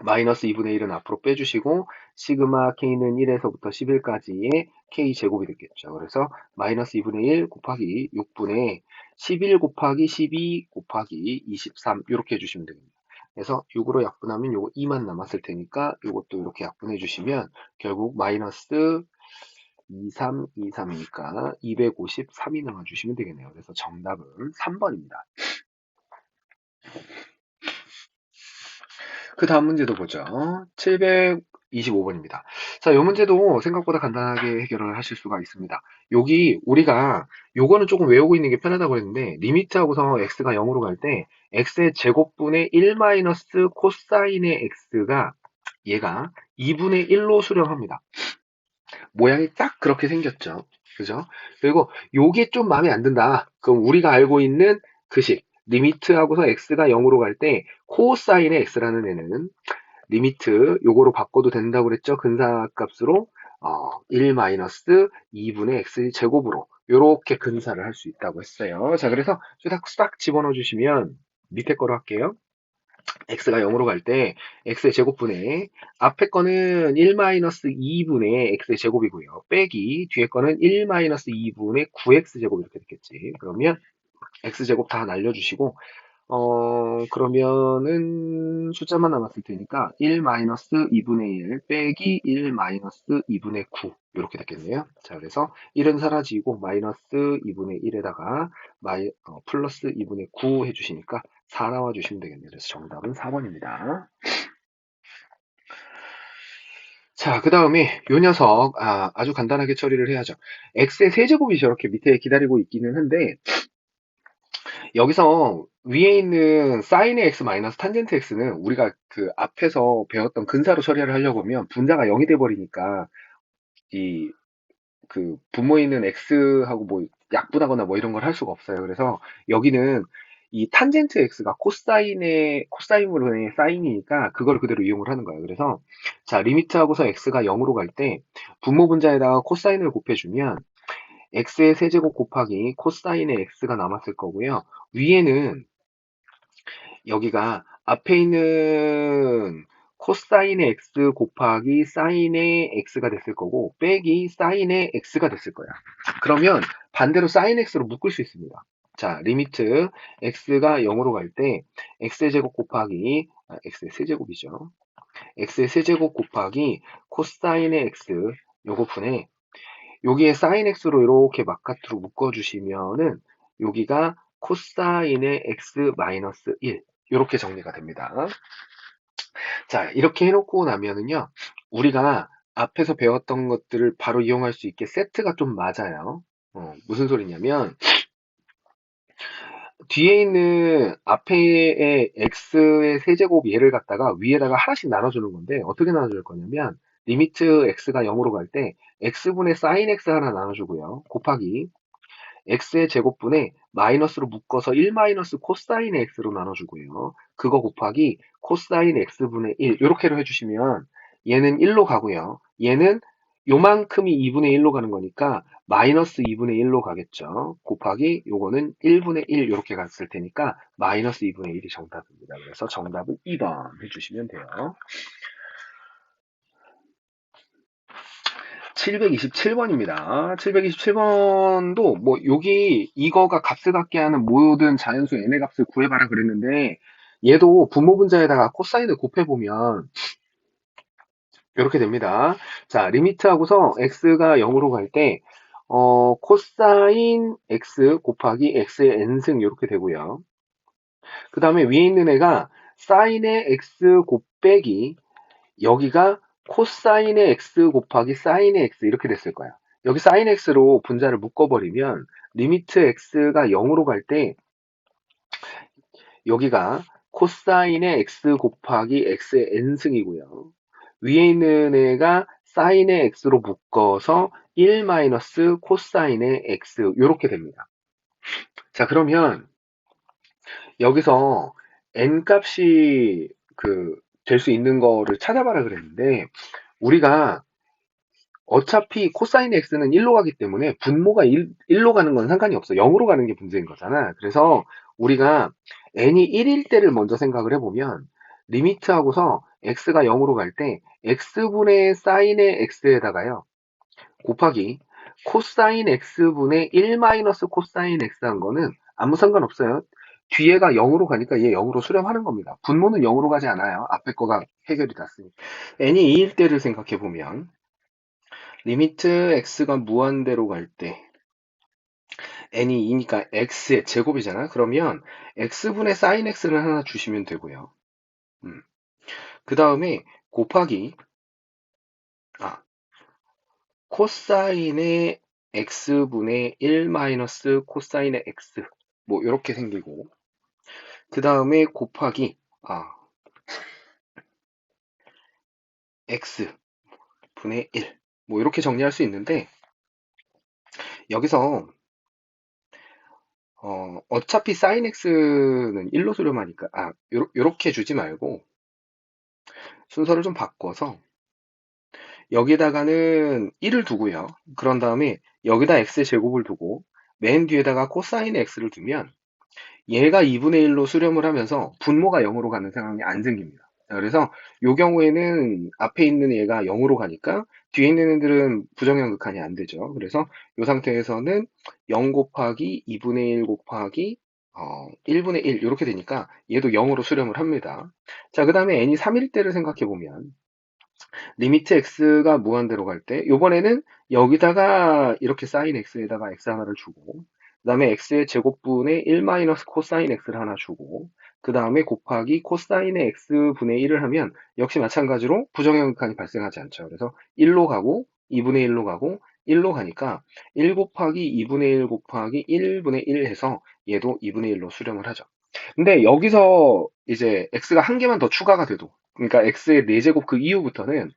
마이너스 2분의 1은 앞으로 빼주시고 시그마 k는 1에서부터 11까지의 k제곱이 됐겠죠. 그래서 마이너스 2분의 1 곱하기 6분의 11 곱하기 12 곱하기 23 이렇게 해주시면 됩니다. 그래서 6으로 약분하면 요거 2만 남았을 테니까 요것도 이렇게 약분해 주시면 결국 마이너스 23이니까 253이 나와주시면 되겠네요. 그래서 정답은 3번입니다. 그 다음 문제도 보죠. 725번입니다. 자, 이 문제도 생각보다 간단하게 해결을 하실 수가 있습니다. 여기 우리가 요거는 조금 외우고 있는 게 편하다고 했는데 리미트하고서 x가 0으로 갈 때 x의 제곱분의 1 마이너스 코사인의 x가 얘가 2분의 1로 수렴합니다. 모양이 딱 그렇게 생겼죠. 그죠? 그리고 요게 좀 마음에 안 든다. 그럼 우리가 알고 있는 그 식, 리미트하고서 x가 0으로 갈 때 코사인의 x라는 애는 리미트 요거로 바꿔도 된다고 그랬죠. 근사값으로 1 마이너스 2분의 x 제곱으로 요렇게 근사를 할 수 있다고 했어요. 자, 그래서 싹 집어넣어 주시면 밑에 거로 할게요. x가 0으로 갈 때 x의 제곱분의 앞에 거는 1-2분의 x의 제곱이고요. 빼기 뒤에 거는 1-2분의 9x 제곱 이렇게 됐겠지. 그러면 x제곱 다 날려주시고 그러면은 숫자만 남았을 테니까 1-2분의 1 빼기 1-2분의 9 이렇게 됐겠네요. 자, 그래서 1은 사라지고 마이너스 2분의 1에다가 플러스 2분의 9 해주시니까 4 나와주시면 되겠네요. 그래서 정답은 4번입니다. 자, 그 다음에 요 녀석 아주 간단하게 처리를 해야죠. x의 세제곱이 저렇게 밑에 기다리고 있기는 한데 여기서 위에 있는 사인의 x 마이너스 탄젠트 x는 우리가 그 앞에서 배웠던 근사로 처리를 하려고 하면 분자가 0이 돼 버리니까 이 그 분모에 있는 x하고 뭐 약분하거나 뭐 이런 걸 할 수가 없어요. 그래서 여기는 이 탄젠트 x가 코사인분의 사인이니까 그걸 그대로 이용을 하는 거예요. 그래서 자, 리미트하고서 x가 0으로 갈 때 분모 분자에다가 코사인을 곱해주면 x의 세제곱 곱하기 코사인의 x가 남았을 거고요. 위에는 여기가 앞에 있는 코사인의 x 곱하기 사인의 x가 됐을 거고 빼기 사인의 x가 됐을 거야. 그러면 반대로 사인 x로 묶을 수 있습니다. 자, 리미트 x가 0으로 갈 때 x의 제곱 곱하기 x의 세제곱이죠. x의 세제곱 곱하기 코사인의 x 요거 분에 여기에 사인 x로 이렇게 바깥으로 묶어주시면은 여기가 코사인의 x 마이너스 1 이렇게 정리가 됩니다. 자, 이렇게 해놓고 나면은요, 우리가 앞에서 배웠던 것들을 바로 이용할 수 있게 세트가 좀 맞아요. 무슨 소리냐면 뒤에 있는 앞에의 x의 세제곱 얘를 갖다가 위에다가 하나씩 나눠주는 건데 어떻게 나눠줄 거냐면 리미트 x가 0으로 갈 때 x분의 사인 x 하나 나눠주고요. 곱하기 x의 제곱분에 마이너스로 묶어서 1 마이너스 코사인 x로 나눠주고요. 그거 곱하기 코사인 x분의 1 이렇게로 해주시면 얘는 1로 가고요. 얘는 요만큼이 2분의 1로 가는 거니까 마이너스 2분의 1로 가겠죠. 곱하기 요거는 1분의 1 이렇게 갔을 테니까 마이너스 2분의 1이 정답입니다. 그래서 정답은 2번 해주시면 돼요. 727번입니다. 727번도 뭐 여기 이거가 값을 갖게 하는 모든 자연수 n의 값을 구해봐라 그랬는데 얘도 분모 분자에다가 코사인을 곱해보면 이렇게 됩니다. 자, 리미트하고서 x가 0으로 갈 때 코사인 x 곱하기 x의 n승 이렇게 되고요. 그 다음에 위에 있는 애가 사인의 x 곱빼기 여기가 코사인의 x 곱하기 사인의 x 이렇게 됐을 거야. 여기 사인 x로 분자를 묶어버리면 리미트 x가 0으로 갈 때 여기가 코사인의 x 곱하기 x의 n승이고요. 위에 있는 애가 사인의 x로 묶어서 1 마이너스 코사인의 x 이렇게 됩니다. 자, 그러면 여기서 n 값이 될 수 있는 거를 찾아봐라 그랬는데, 우리가 어차피 코사인 x는 1로 가기 때문에 분모가 1로 가는 건 상관이 없어. 0으로 가는 게 문제인 거잖아. 그래서 우리가 n이 1일 때를 먼저 생각을 해보면, 리미트 하고서 x가 0으로 갈 때 x분의 사인의 x에다가요, 곱하기 코사인 x분의 1 마이너스 코사인 x 한 거는 아무 상관없어요. 뒤에가 0으로 가니까 얘 0으로 수렴하는 겁니다. 분모는 0으로 가지 않아요. 앞에 거가 해결이 났으니까. n이 2일 때를 생각해 보면, 리미트 x가 무한대로 갈 때 n이 2니까 x의 제곱이잖아. 그러면 x분의 sin x를 하나 주시면 되고요. 그 다음에 곱하기 아, 코사인의 x분의 1 마이너스 코사인의 x, 뭐 이렇게 생기고, 그 다음에 곱하기 x분의 1, 뭐 이렇게 정리할 수 있는데, 여기서 어차피 sin x는 1로 수렴하니까 요렇게 주지 말고 순서를 좀 바꿔서 여기다가는 1을 두고요. 그런 다음에 여기다 x의 제곱을 두고 맨 뒤에다가 코사인 x를 두면 얘가 2분의 1로 수렴을 하면서 분모가 0으로 가는 상황이 안 생깁니다. 자, 그래서 이 경우에는 앞에 있는 얘가 0으로 가니까 뒤에 있는 애들은 부정형 극한이 안 되죠. 그래서 이 상태에서는 0 곱하기 2분의 1 곱하기 1분의 1 이렇게 되니까 얘도 0으로 수렴을 합니다. 자, 그 다음에 n이 3일 때를 생각해 보면, 리미트 x가 무한대로 갈 때, 요번에는 여기다가 이렇게 sin x에다가 x 하나를 주고, 그 다음에 x의 제곱분의 1 마이너스 코사인 x를 하나 주고, 그 다음에 곱하기 코사인의 x분의 1을 하면 역시 마찬가지로 부정형 극한이 발생하지 않죠. 그래서 1로 가고 2분의 1로 가고 1로 가니까 1 곱하기 2분의 1 곱하기 1분의 1 해서 얘도 2분의 1로 수렴을 하죠. 근데 여기서 이제 x가 한 개만 더 추가가 돼도, 그러니까 x의 4제곱 그 이후부터는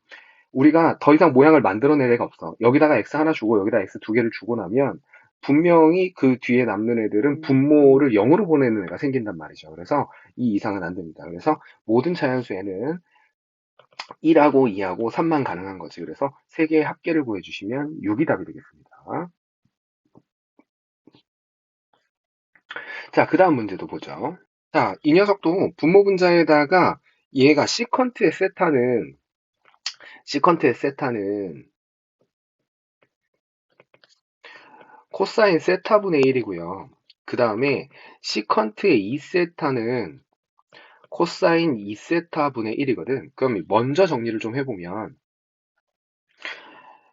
우리가 더 이상 모양을 만들어낼 애가 없어. 여기다가 x 하나 주고 여기다 x 두 개를 주고 나면 분명히 그 뒤에 남는 애들은 분모를 0으로 보내는 애가 생긴단 말이죠. 그래서 이 이상은 안 됩니다. 그래서 모든 자연수에는 1하고 2하고 3만 가능한 거지. 그래서 세 개의 합계를 구해주시면 6이 답이 되겠습니다. 자, 그 다음 문제도 보죠. 자, 이 녀석도 분모 분자에다가 얘가 시컨트의 세타는 코사인 세타분의 1이고요. 그 다음에 시컨트의 2세타는 코사인 2세타분의 1이거든. 그럼 먼저 정리를 좀 해보면,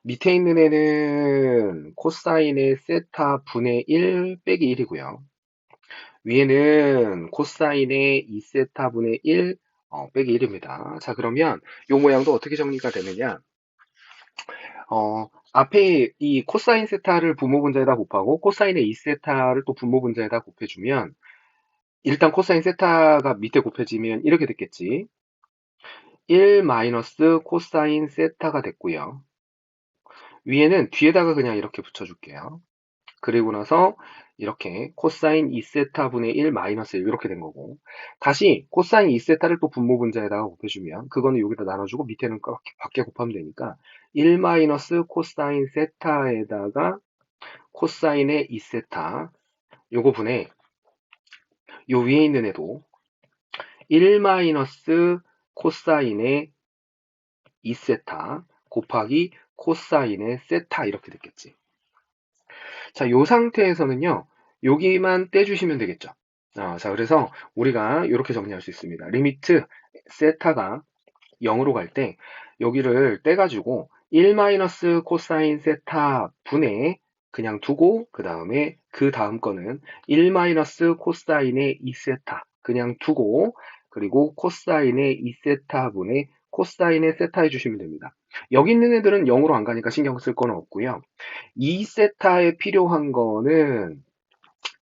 밑에 있는 애는 코사인의 세타분의 1 빼기 1이고요. 위에는 코사인의 2세타분의 1 빼기 1입니다. 자, 그러면 이 모양도 어떻게 정리가 되느냐? 앞에 이 코사인 세타를 분모 분자에다 곱하고 코사인의 2세타를 또 분모 분자에다 곱해주면, 일단 코사인 세타가 밑에 곱해지면 이렇게 됐겠지. 1 마이너스 코사인 세타가 됐고요. 위에는 뒤에다가 그냥 이렇게 붙여줄게요. 그리고 나서 이렇게 코사인 2세타분의 1 마이너스 1 이렇게 된 거고, 다시 코사인 2세타를 또 분모 분자에다가 곱해주면 그거는 여기다 나눠주고 밑에는 밖에 곱하면 되니까 1 마이너스 코사인 세타에다가 코사인의 2세타, 요거 분의 요 위에 있는 애도 1 마이너스 코사인의 2세타 곱하기 코사인의 세타 이렇게 됐겠지. 자, 요 상태에서는요, 여기만 떼주시면 되겠죠. 자, 그래서 우리가 이렇게 정리할 수 있습니다. 리미트 세타가 0으로 갈 때 여기를 떼가지고 1 마이너스 코사인 세타 분의 그냥 두고, 그 다음 거는 1 마이너스 코사인의 2세타 그냥 두고, 그리고 코사인의 2세타 분의 코사인의 세타 해주시면 됩니다. 여기 있는 애들은 0으로 안 가니까 신경 쓸 건 없고요. 2세타에 필요한 거는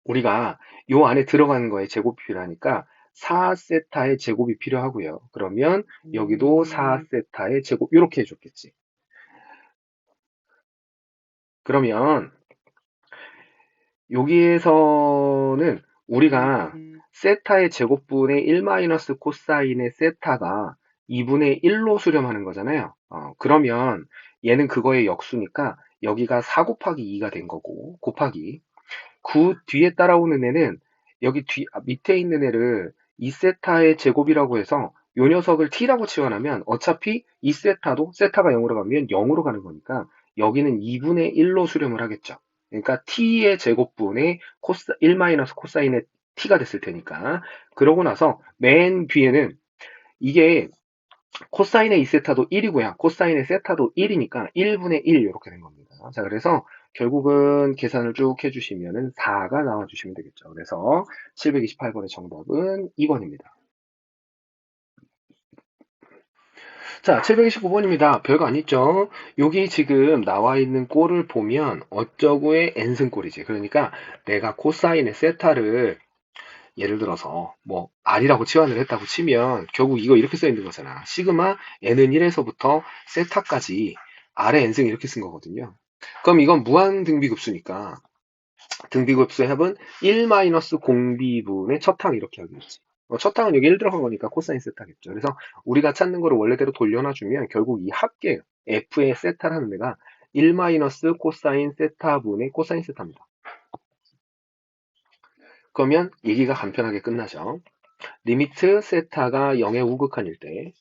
우리가 요 안에 들어가는 거에 제곱이 필요하니까 4세타의 제곱이 필요하고요. 그러면 여기도 4세타의 제곱 이렇게 해줬겠지. 그러면 여기에서는 우리가 세타의 제곱분의 1 마이너스 코사인의 세타가 2분의 1로 수렴하는 거잖아요. 그러면 얘는 그거의 역수니까 여기가 4 곱하기 2가 된 거고, 곱하기. 그 뒤에 따라오는 애는 여기 밑에 있는 애를 2세타의 제곱이라고 해서 요 녀석을 t라고 치환하면 어차피 2세타도 세타가 0으로 가면 0으로 가는 거니까 여기는 2분의 1로 수렴을 하겠죠. 그러니까 t의 제곱분의 1 마이너스 코사인의 t가 됐을 테니까. 그러고 나서 맨 뒤에는 이게 코사인의 2세타도 1이고요. 코사인의 세타도 1이니까 1분의 1 이렇게 된 겁니다. 자, 그래서 결국은 계산을 쭉 해주시면은 4가 나와주시면 되겠죠. 그래서 728번의 정답은 2번입니다. 자, 729번입니다. 별거 아니죠? 여기 지금 나와 있는 꼴을 보면 어쩌구의 n승 꼴이지. 그러니까 내가 코사인의 세타를 예를 들어서 뭐 r이라고 치환을 했다고 치면 결국 이거 이렇게 써 있는 거잖아. 시그마 n은 1에서부터 세타까지 r의 n승 이렇게 쓴 거거든요. 그럼 이건 무한 등비급수니까 등비급수의 합은 1 마이너스 공비분의 첫 항 이렇게 하겠지. 첫 항은 여기 1 들어간 거니까 코사인 세타겠죠. 그래서 우리가 찾는 거를 원래대로 돌려놔주면 결국 이 합계 f의 세타라는 데가 1 마이너스 코사인 세타분의 코사인 세타입니다. 그러면 얘기가 간편하게 끝나죠. 리미트 세타가 0의 우극한일 때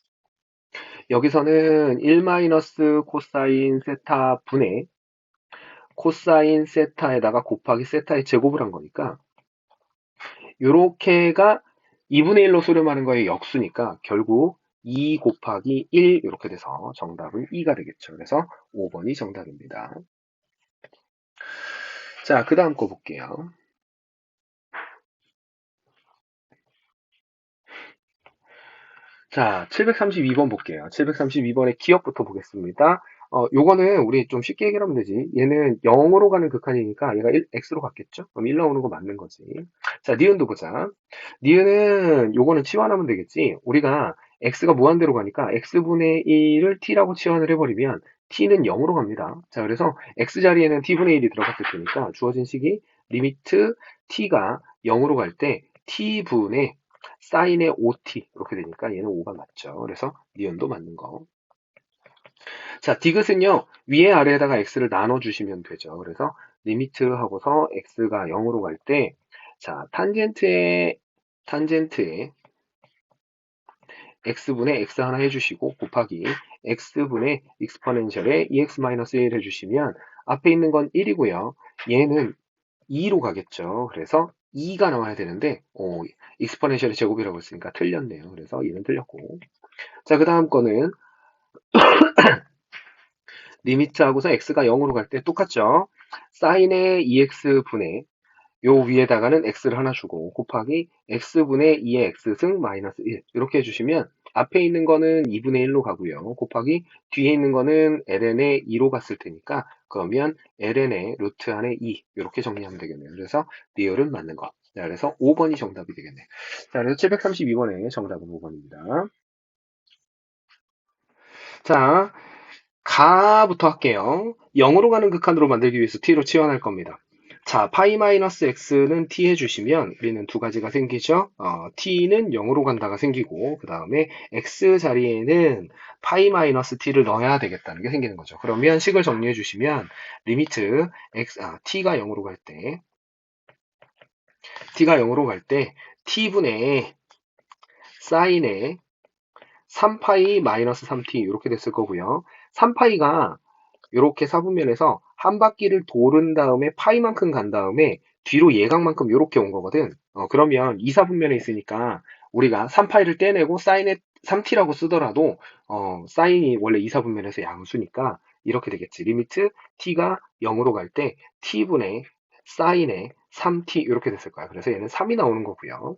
여기서는 1 마이너스 코사인 세타 분의 코사인 세타에다가 곱하기 세타의 제곱을 한 거니까 요렇게가 2분의 1로 수렴하는 거의 역수니까 결국 2 곱하기 1 이렇게 돼서 정답은 2가 되겠죠. 그래서 5번이 정답입니다. 자, 그 다음 거 볼게요. 자, 732번 볼게요. 732번의 기억부터 보겠습니다. 요거는 우리 좀 쉽게 해결하면 되지. 얘는 0으로 가는 극한이니까 얘가 X로 갔겠죠? 그럼 1 나오는 거 맞는 거지. 자, 니은도 보자. 니은은 요거는 치환하면 되겠지. 우리가 X가 무한대로 가니까 X분의 1을 T라고 치환을 해버리면 T는 0으로 갑니다. 자, 그래서 X 자리에는 T분의 1이 들어갔을 테니까 주어진 식이 리미트 T가 0으로 갈 때 T분의 사인의 5t 이렇게 되니까 얘는 5가 맞죠. 그래서 니은도 맞는 거. 자, 디귿은요. 위에 아래에다가 x를 나눠주시면 되죠. 그래서 리미트 하고서 x가 0으로 갈 때 자, 탄젠트에 x분의 x 하나 해주시고 곱하기 x분의 익스포넨셜에 2x-1 해주시면 앞에 있는 건 1이고요. 얘는 2로 가겠죠. 그래서 2가 나와야 되는데 익스포넨셜의 제곱이라고 했으니까 틀렸네요. 그래서 얘는 틀렸고. 자, 그 다음 거는 리미트 하고서 x가 0으로 갈 때 똑같죠. 사인의 2x분의 요 위에다가는 x를 하나 주고 곱하기 x분의 2의 x승 마이너스 1 이렇게 해주시면 앞에 있는 거는 2분의 1로 가고요. 곱하기 뒤에 있는 거는 ln의 2로 갔을 테니까 그러면 ln의 루트 안에 2 이렇게 정리하면 되겠네요. 그래서 리얼은 맞는 거. 자, 그래서 5번이 정답이 되겠네요. 자, 그래서 732번의 정답은 5번입니다. 자, 가부터 할게요. 0으로 가는 극한으로 만들기 위해서 t로 치환할 겁니다. 자, 파이 마이너스 x는 t 해주시면 우리는 두 가지가 생기죠. t는 0으로 간다가 생기고 그 다음에 x 자리에는 파이 마이너스 t를 넣어야 되겠다는 게 생기는 거죠. 그러면 식을 정리해 주시면 리미트 t가 0으로 갈 때 t분의 사인의 3파이 마이너스 3t 이렇게 됐을 거고요. 3파이가 이렇게 사분면에서 한 바퀴를 도른 다음에 파이만큼 간 다음에 뒤로 예각만큼 이렇게 온 거거든. 그러면 2사분면에 있으니까 우리가 3파이를 떼내고 사인의 3t라고 쓰더라도 사인이 원래 2사분면에서 양수니까 이렇게 되겠지. 리미트 t가 0으로 갈 때 t분의 사인의 3t 이렇게 됐을 거야. 그래서 얘는 3이 나오는 거고요.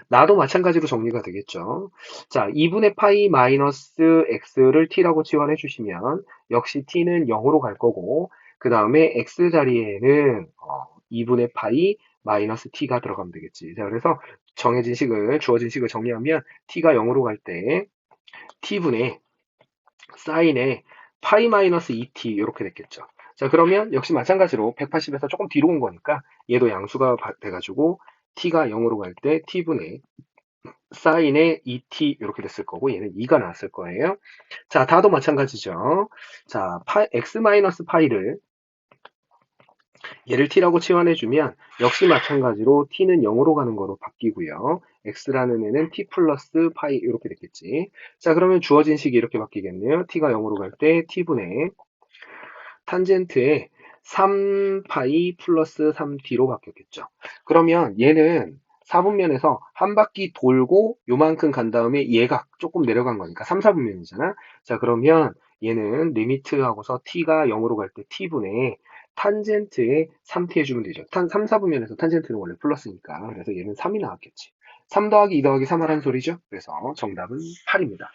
나도 마찬가지로 정리가 되겠죠. 자, 2분의 파이 마이너스 x를 t라고 치환해 주시면 역시 t는 0으로 갈 거고 그 다음에 x 자리에는 2분의 파이 마이너스 t가 들어가면 되겠지. 자, 그래서 주어진 식을 정리하면 t가 0으로 갈 때 t분의 사인의 파이 마이너스 2t 이렇게 됐겠죠. 자, 그러면 역시 마찬가지로 180에서 조금 뒤로 온 거니까 얘도 양수가 돼가지고 t가 0으로 갈 때 t분의 사인의 2t 이렇게 됐을 거고 얘는 2가 나왔을 거예요. 자, 다도 마찬가지죠. 자, x-파이를 얘를 t라고 치환해주면 역시 마찬가지로 t는 0으로 가는 거로 바뀌고요. x라는 애는 t 플러스 파이 이렇게 됐겠지. 자, 그러면 주어진 식이 이렇게 바뀌겠네요. t가 0으로 갈 때 t분의 탄젠트의 3파이 플러스 3t로 바뀌었겠죠. 그러면 얘는 4분면에서 한 바퀴 돌고 요만큼 간 다음에 얘가 조금 내려간 거니까 3, 4분면이잖아. 자, 그러면 얘는 리미트 하고서 t가 0으로 갈 때 t분의 탄젠트에 3t 해주면 되죠. 3, 4분면에서 탄젠트는 원래 플러스니까. 그래서 얘는 3이 나왔겠지. 3 더하기 2 더하기 3 하라는 소리죠. 그래서 정답은 8입니다.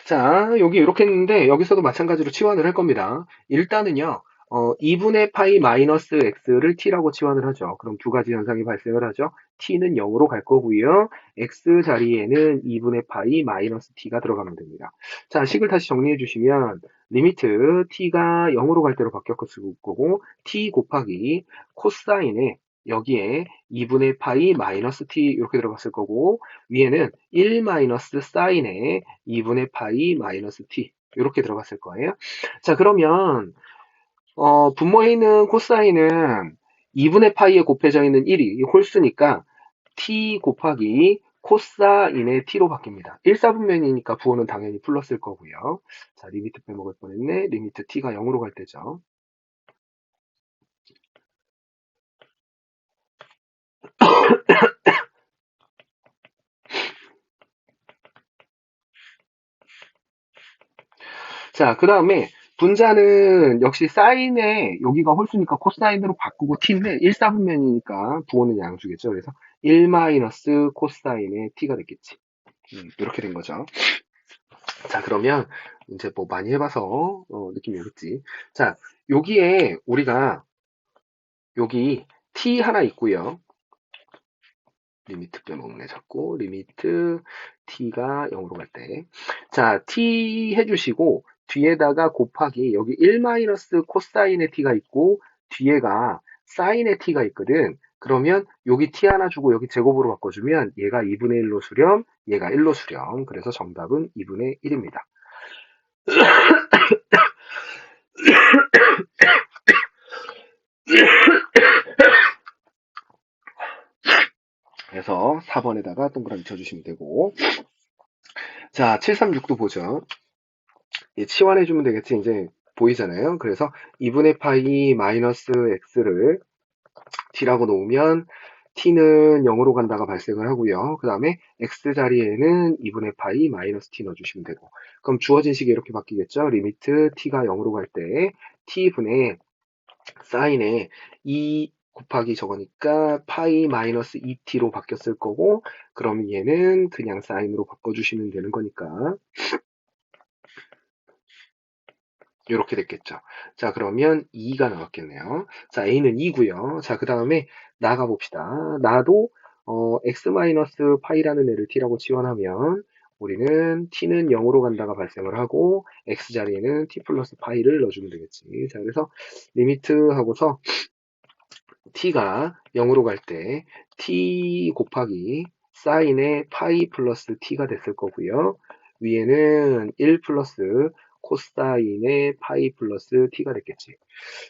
자, 여기 이렇게 했는데 여기서도 마찬가지로 치환을 할 겁니다. 일단은요, 2분의 파이 마이너스 x를 t라고 치환을 하죠. 그럼 두 가지 현상이 발생을 하죠. t는 0으로 갈 거고요. x 자리에는 2분의 파이 마이너스 t가 들어가면 됩니다. 자, 식을 다시 정리해 주시면 리미트 t가 0으로 갈 때로 바뀌었을 거고 t 곱하기 코사인에 여기에 2분의 파이 마이너스 t 이렇게 들어갔을 거고 위에는 1 마이너스 사인에 2분의 파이 마이너스 t 이렇게 들어갔을 거예요. 자, 그러면 분모에 있는 코사인은 2분의 파이에 곱해져 있는 1이 홀수니까 t 곱하기 코사인의 t로 바뀝니다. 1사분면이니까 부호는 당연히 플러스일 거고요. 자, 리미트 빼먹을 뻔했네. 리미트 t가 0으로 갈 때죠. 자, 그 다음에 분자는 역시 사인에 여기가 홀수니까 코사인으로 바꾸고 t인데 1사분면이니까 부호는 양수겠죠. 그래서 1 마이너스 코사인의 t가 됐겠지. 이렇게 된 거죠. 자, 그러면 이제 뭐 많이 해봐서 느낌이 오겠지. 자, 여기에 우리가 여기 t 하나 있고요. 리미트 빼먹네 자꾸 리미트 t가 0으로 갈 때. 자, t 해주시고 뒤에다가 곱하기 여기 1 마이너스 코사인의 t가 있고 뒤에가 사인의 t가 있거든. 그러면 여기 t 하나 주고 여기 제곱으로 바꿔주면 얘가 2분의 1로 수렴, 얘가 1로 수렴. 그래서 정답은 2분의 1입니다. 그래서 4번에다가 동그라미 쳐주시면 되고. 자, 736도 보죠. 치환해주면 되겠지. 이제 보이잖아요. 그래서 2분의 파이 마이너스 x를 t라고 놓으면 t는 0으로 간다가 발생을 하고요. 그 다음에 x 자리에는 2분의 파이 마이너스 t 넣어주시면 되고. 그럼 주어진 식이 이렇게 바뀌겠죠. 리미트 t가 0으로 갈 때 t분의 사인에 2 곱하기 저거니까 파이 마이너스 2t로 바뀌었을 거고 그럼 얘는 그냥 사인으로 바꿔주시면 되는 거니까 이렇게 됐겠죠. 자, 그러면 2가 나왔겠네요. 자, A는 2고요. 자, 그 다음에 나가 봅시다. 나도 x-파이라는 애를 t라고 치환하면 우리는 t는 0으로 간다가 발생을 하고 x 자리에는 t 플러스 파이를 넣어주면 되겠지. 자, 그래서 리미트 하고서 t가 0으로 갈 때 t 곱하기 사인의 파이 플러스 t가 됐을 거고요. 위에는 1 플러스 코사인의 파이 플러스 t가 됐겠지.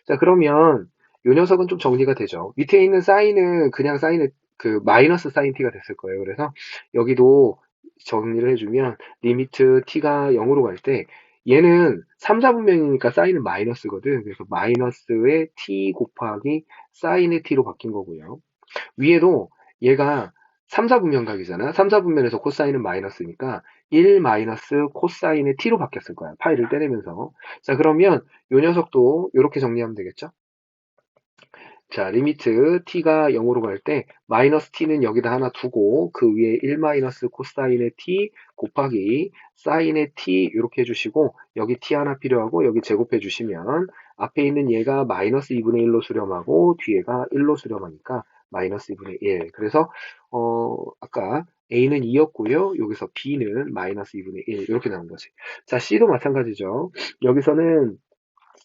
자, 그러면 이 녀석은 좀 정리가 되죠. 밑에 있는 사인은 그냥 사인의 그 마이너스 사인 t가 됐을 거예요. 그래서 여기도 정리를 해주면 리미트 t가 0으로 갈 때 얘는 3, 4분면이니까 사인은 마이너스거든. 그래서 마이너스의 t 곱하기 사인의 t로 바뀐 거고요. 위에도 얘가 3, 4분면각이잖아. 3, 4분면에서 코사인은 마이너스니까 1 마이너스 코사인의 t로 바뀌었을 거야. 파이를 떼내면서. 자, 그러면 이 녀석도 이렇게 정리하면 되겠죠? 자, 리미트 t가 0으로 갈 때 마이너스 t는 여기다 하나 두고 그 위에 1 마이너스 코사인의 t 곱하기 사인의 t 이렇게 해주시고 여기 t 하나 필요하고 여기 제곱해 주시면 앞에 있는 얘가 마이너스 2분의 1로 수렴하고 뒤에가 1로 수렴하니까 마이너스 2분의 1. 그래서 아까 A는 2였고요. 여기서 B는 마이너스 2분의 1 이렇게 나온 거지. 자, C도 마찬가지죠. 여기서는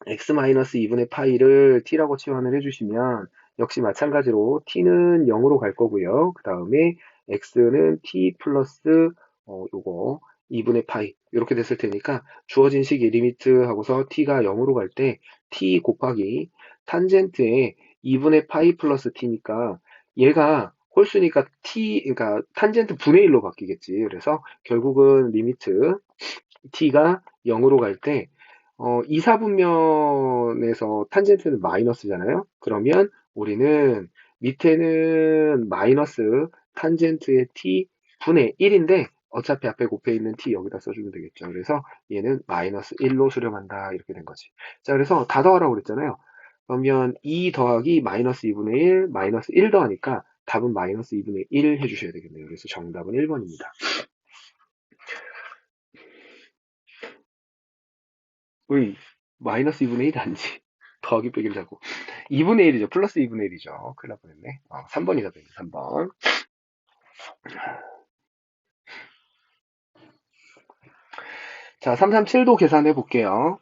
x-2분의 파이를 t라고 치환을 해주시면 역시 마찬가지로 t는 0으로 갈 거고요. 그 다음에 x는 t 플러스 요거 2분의 파이 이렇게 됐을 테니까 주어진 식이 리미트 하고서 t가 0으로 갈 때 t 곱하기 탄젠트에 2분의 파이 플러스 t니까 얘가 홀수니까 그러니까 탄젠트 분의 1로 바뀌겠지. 그래서 결국은 리미트 t가 0으로 갈 때 2, 4분면에서 탄젠트는 마이너스잖아요. 그러면 우리는 밑에는 마이너스 탄젠트의 t 분의 1인데 어차피 앞에 곱해 있는 t 여기다 써주면 되겠죠. 그래서 얘는 마이너스 1로 수렴한다 이렇게 된 거지. 자, 그래서 다 더하라고 그랬잖아요. 그러면 2 더하기 마이너스 2분의 1 마이너스 1 더하니까 답은 마이너스 2분의 1 해주셔야 되겠네요. 그래서 정답은 1번입니다. 으이, 마이너스 2분의 1 아니지. 더하기 빼기를 자고. 2분의 1이죠. 플러스 2분의 1이죠. 큰일 날 뻔했네. 3번이 답입니다. 3번. 자, 337도 계산해 볼게요.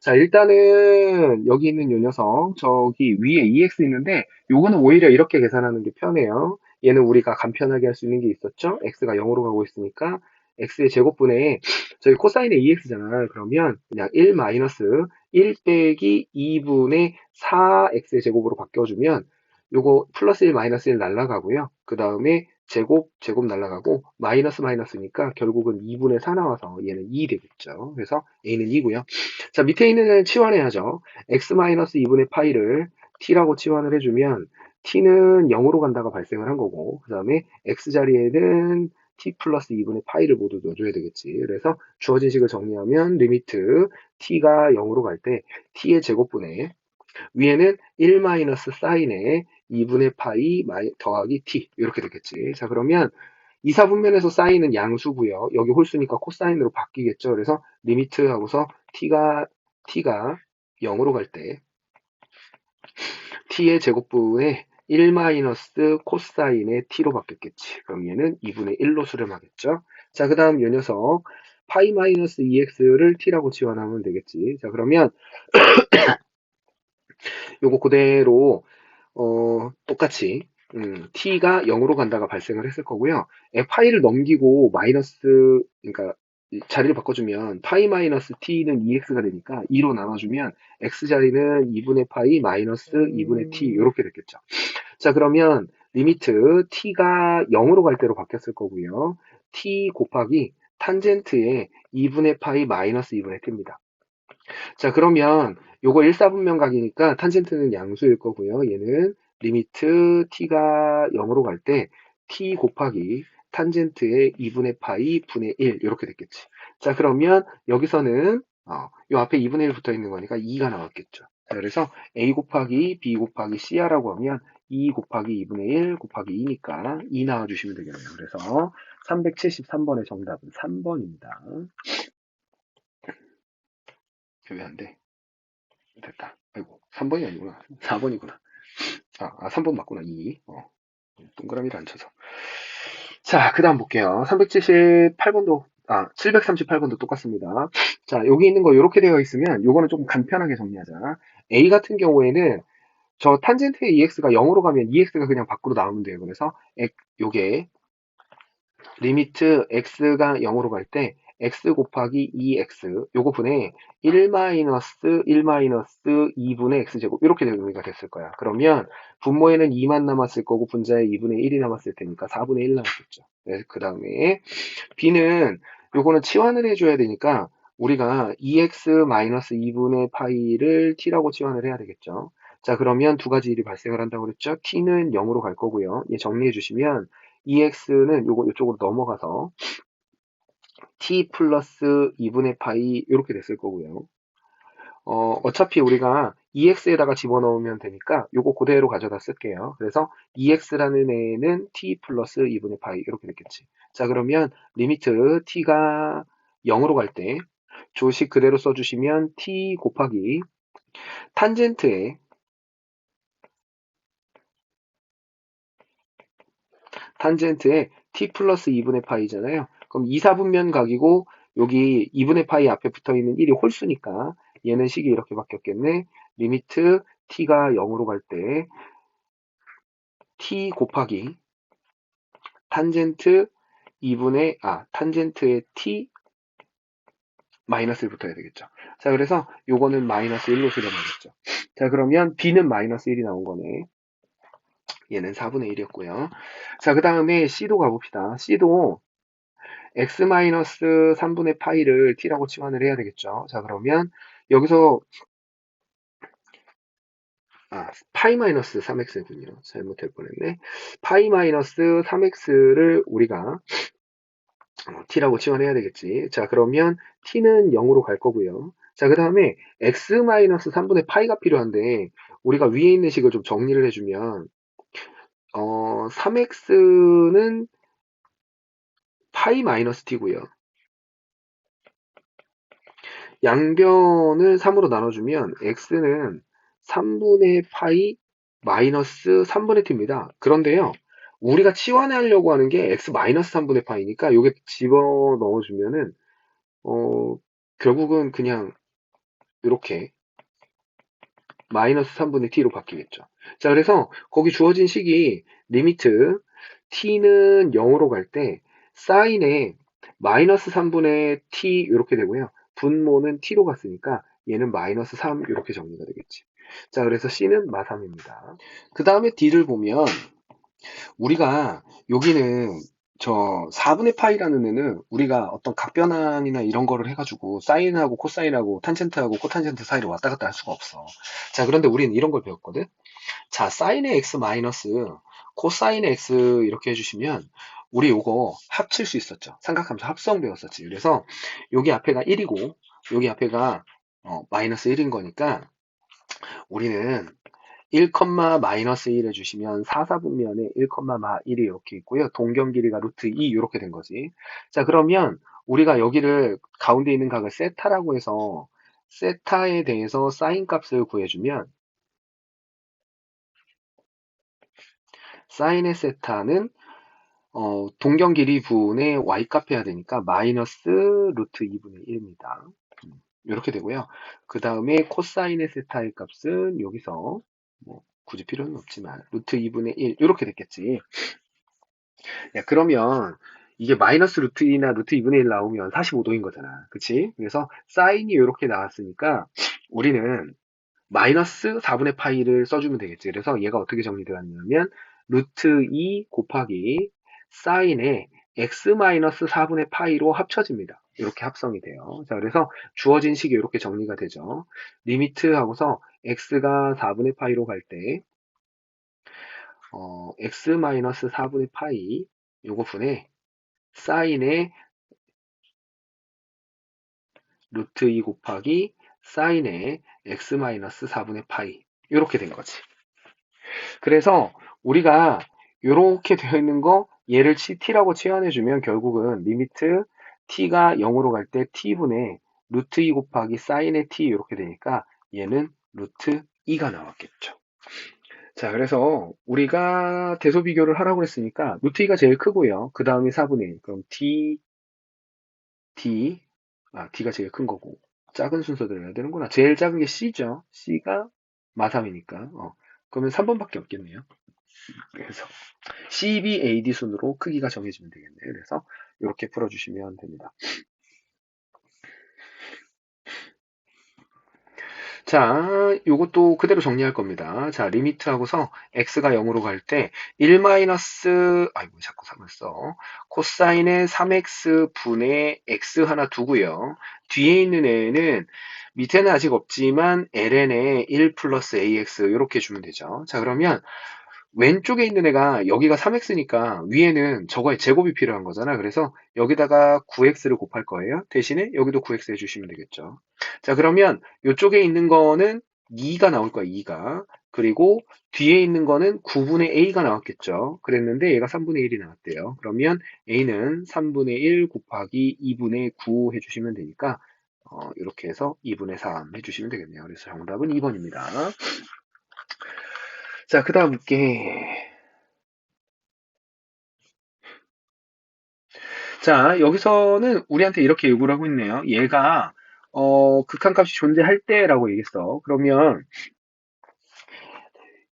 자, 일단은 여기 있는 요 녀석, 저기 위에 EX 있는데 요거는 오히려 이렇게 계산하는 게 편해요. 얘는 우리가 간편하게 할 수 있는 게 있었죠. X가 0으로 가고 있으니까 X의 제곱분에 저기 코사인의 EX잖아. 그러면 그냥 1 마이너스 1 빼기 2분의 4X의 제곱으로 바꿔주면 요거 플러스 1 마이너스 1 날라가고요. 그 다음에 제곱 날라가고 마이너스 마이너스니까 결국은 2분의 4 나와서 얘는 2 되겠죠. 그래서 A는 2고요. 자, 밑에 있는 애는 치환해야죠. x-2분의 파이를 t라고 치환을 해주면 t는 0으로 간다가 발생을 한 거고 그 다음에 x 자리에는 t 플러스 2분의 파이를 모두 넣어줘야 되겠지. 그래서 주어진 식을 정리하면 리미트 t가 0으로 갈 때 t의 제곱분에 위에는 1 마이너스 사인의 2분의 파이 더하기 t 이렇게 되겠지. 자, 그러면 2, 4분면에서 사인은 양수고요. 여기 홀수니까 코사인으로 바뀌겠죠. 그래서 리미트 하고서 t가 0으로 갈 때 t의 제곱분에 1 마이너스 코사인의 t로 바뀌었겠지. 그럼 얘는 2분의 1로 수렴하겠죠. 자, 그 다음 이 녀석 파이 마이너스 2x를 t라고 치환하면 되겠지. 자, 그러면 요거 그대로 똑같이 t가 0으로 간다가 발생을 했을 거고요. 파이를 넘기고 마이너스 그러니까 자리를 바꿔주면 파이 마이너스 t는 2x가 되니까 2로 나눠주면 x 자리는 2분의 파이 마이너스 2분의 t 이렇게 됐겠죠. 자, 그러면 리미트 t가 0으로 갈 때로 바뀌었을 거고요. t 곱하기 탄젠트의 2분의 파이 마이너스 2분의 t입니다. 자, 그러면 요거 1, 4분면각이니까 탄젠트는 양수일 거고요. 얘는 리미트 t가 0으로 갈 때 t 곱하기 탄젠트의 2분의 파이 분의 1 이렇게 됐겠지. 자, 그러면 여기서는 요 앞에 2분의 1 붙어 있는 거니까 2가 나왔겠죠. 자, 그래서 a 곱하기 b 곱하기 c라고 하면 2 곱하기 2분의 1 곱하기 2니까 2 나와주시면 되겠네요. 그래서 373번의 정답은 3번입니다. 왜 안 돼? 됐다. 아이고, 3번이 아니구나. 4번이구나. 3번 맞구나. 2. 동그라미를 안 쳐서. 자, 그 다음 볼게요. 378번도, 738번도 똑같습니다. 자, 여기 있는 거 이렇게 되어 있으면 요거는 조금 간편하게 정리하자. A 같은 경우에는 저 탄젠트의 EX가 0으로 가면 EX가 그냥 밖으로 나오면 돼요. 그래서 요게 리미트 x가 0으로 갈 때 x 곱하기 2x 요거 분에 1 마이너스 1 마이너스 2분의 x제곱 이렇게 의미가 됐을 거야. 그러면 분모에는 2만 남았을 거고 분자에 2분의 1이 남았을 테니까 4분의 1 남았겠죠. 네, 그 다음에 b는 요거는 치환을 해줘야 되니까 우리가 2x 마이너스 2분의 파이를 t라고 치환을 해야 되겠죠. 자, 그러면 두 가지 일이 발생을 한다고 그랬죠. t는 0으로 갈 거고요. 얘 정리해 주시면 EX는 요거 이쪽으로 넘어가서 T 플러스 2분의 파이 이렇게 됐을 거고요. 어차피 우리가 EX에다가 집어넣으면 되니까 요거 그대로 가져다 쓸게요. 그래서 EX라는 애는 T 플러스 2분의 파이 이렇게 됐겠지. 자, 그러면 리미트 T가 0으로 갈 때 조식 그대로 써주시면 T 곱하기 탄젠트에 t 플러스 2분의 파이잖아요. 그럼 2, 4분면 각이고 여기 2분의 파이 앞에 붙어 있는 1이 홀수니까 얘는 식이 이렇게 바뀌었겠네. 리미트 t가 0으로 갈 때 t 곱하기 탄젠트 탄젠트의 t 마이너스 1부터 해야 되겠죠. 자, 그래서 요거는 마이너스 1로 수렴하겠죠. 자, 그러면 b는 마이너스 1이 나온 거네. 얘는 4분의 1이었고요. 자, 그 다음에 c도 가봅시다. c도 x-3분의 파이를 t라고 치환을 해야 되겠죠. 자, 그러면 여기서 파이 마이너스 3x군요. 잘못할 뻔했네. 파이 마이너스 3x를 우리가 t라고 치환해야 되겠지. 자, 그러면 t는 0으로 갈 거고요. 자, 그 다음에 x-3분의 파이가 필요한데 우리가 위에 있는 식을 좀 정리를 해주면 3x는 파이 마이너스 t고요. 양변을 3으로 나눠주면 x는 3분의 파이 마이너스 3분의 t입니다. 그런데요, 우리가 치환하려고 하는 게 x 마이너스 3분의 파이니까 이게 집어 넣어주면은 결국은 그냥 이렇게 마이너스 3분의 t로 바뀌겠죠. 자, 그래서 거기 주어진 식이 리미트 t는 0으로 갈 때 사인에 마이너스 3분의 t 이렇게 되고요. 분모는 t로 갔으니까 얘는 마이너스 3 이렇게 정리가 되겠지. 자, 그래서 c는 마3입니다. 그 다음에 d를 보면 우리가 여기는 저 4분의 파이라는 애는 우리가 어떤 각변환이나 이런 거를 해가지고 사인하고 코사인하고 탄젠트하고 코탄젠트 사이를 왔다 갔다 할 수가 없어. 자, 그런데 우리는 이런 걸 배웠거든. 자, 사인의 x 마이너스 코사인의 x 이렇게 해주시면 우리 요거 합칠 수 있었죠. 삼각함수 합성 배웠었지. 그래서 여기 앞에가 1이고 여기 앞에가 마이너스 1인 거니까 우리는 1, 마이너스 1 해주시면 4사분면에 1, 마 1이 이렇게 있고요. 동경 길이가 루트 2 이렇게 된 거지. 자, 그러면 우리가 여기를 가운데 있는 각을 세타라고 해서 세타에 대해서 사인 값을 구해주면 사인의 세타는 동경 길이 분의 y값 해야 되니까 마이너스 루트 2분의 1입니다. 이렇게 되고요. 그 다음에 코사인의 세타의 값은 여기서 뭐 굳이 필요는 없지만 루트 2분의 1 이렇게 됐겠지. 야, 그러면 이게 마이너스 루트 2나 루트 2분의 1 나오면 45도인 거잖아. 그치? 그래서 사인이 이렇게 나왔으니까 우리는 마이너스 4분의 파이를 써주면 되겠지. 그래서 얘가 어떻게 정리되었냐면 루트 2 곱하기 사인의 x 마이너스 4분의 파이로 합쳐집니다. 이렇게 합성이 돼요. 자, 그래서 주어진 식이 이렇게 정리가 되죠. 리미트 하고서 x가 4분의 파이로 갈 때 x 마이너스 4분의 파이 요거 분의 사인의 루트 2 곱하기 사인의 x 마이너스 4분의 파이 이렇게 된 거지. 그래서 우리가 이렇게 되어 있는 거 얘를 t라고 치환해주면 결국은 리미트 t가 0으로 갈 때 t분의 루트 2 곱하기 사인의 t 이렇게 되니까 얘는 루트 2가 나왔겠죠. 자, 그래서 우리가 대소 비교를 하라고 했으니까 루트 2가 제일 크고요. 그 다음이 4분의 1. 그럼 D가 제일 큰 거고 작은 순서대로 해야 되는구나. 제일 작은 게 C죠. C가 마3이니까. 그러면 3번밖에 없겠네요. 그래서 CBAD 순으로 크기가 정해지면 되겠네요. 그래서 이렇게 풀어주시면 됩니다. 자, 요것도 그대로 정리할 겁니다. 자, 리미트 하고서 x가 0으로 갈 때 1 마이너스, 아이고, 자꾸 3을 써. 코사인의 3x 분의 x 하나 두고요. 뒤에 있는 애는 밑에는 아직 없지만 ln에 1 플러스 ax 이렇게 주면 되죠. 자, 그러면 왼쪽에 있는 애가 여기가 3x니까 위에는 저거의 제곱이 필요한 거잖아. 그래서 여기다가 9x를 곱할 거예요. 대신에 여기도 9x 해주시면 되겠죠. 자, 그러면 이쪽에 있는 거는 2가 나올 거야, 2가. 그리고 뒤에 있는 거는 9분의 a가 나왔겠죠. 그랬는데 얘가 3분의 1이 나왔대요. 그러면 a는 3분의 1 곱하기 2분의 9 해주시면 되니까 이렇게 해서 2분의 3 해주시면 되겠네요. 그래서 정답은 2번입니다. 자, 그 다음 게 자, 여기서는 우리한테 이렇게 요구를 하고 있네요. 얘가 극한값이 존재할 때라고 얘기했어. 그러면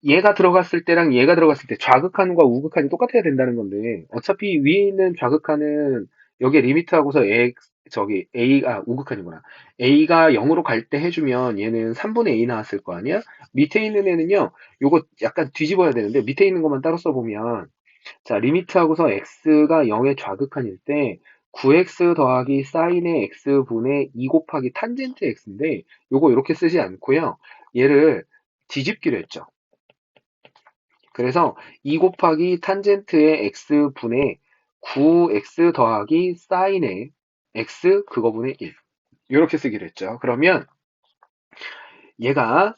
얘가 들어갔을 때랑 얘가 들어갔을 때 좌극한과 우극한이 똑같아야 된다는 건데 어차피 위에 있는 좌극한은 여기에 리미트하고서 저기 A가 우극한이구나. A가 0으로 갈 때 해주면 얘는 3분의 A 나왔을 거 아니야? 밑에 있는 애는요. 요거 약간 뒤집어야 되는데 밑에 있는 것만 따로 써보면 자 리미트하고서 x가 0의 좌극한일 때 9x 더하기 사인의 x분의 2 곱하기 탄젠트 x인데 요거 이렇게 쓰지 않고요. 얘를 뒤집기로 했죠. 그래서 2 곱하기 탄젠트의 x분의 9x 더하기 사인의 x 그거분의 1 이렇게 쓰기로 했죠. 그러면 얘가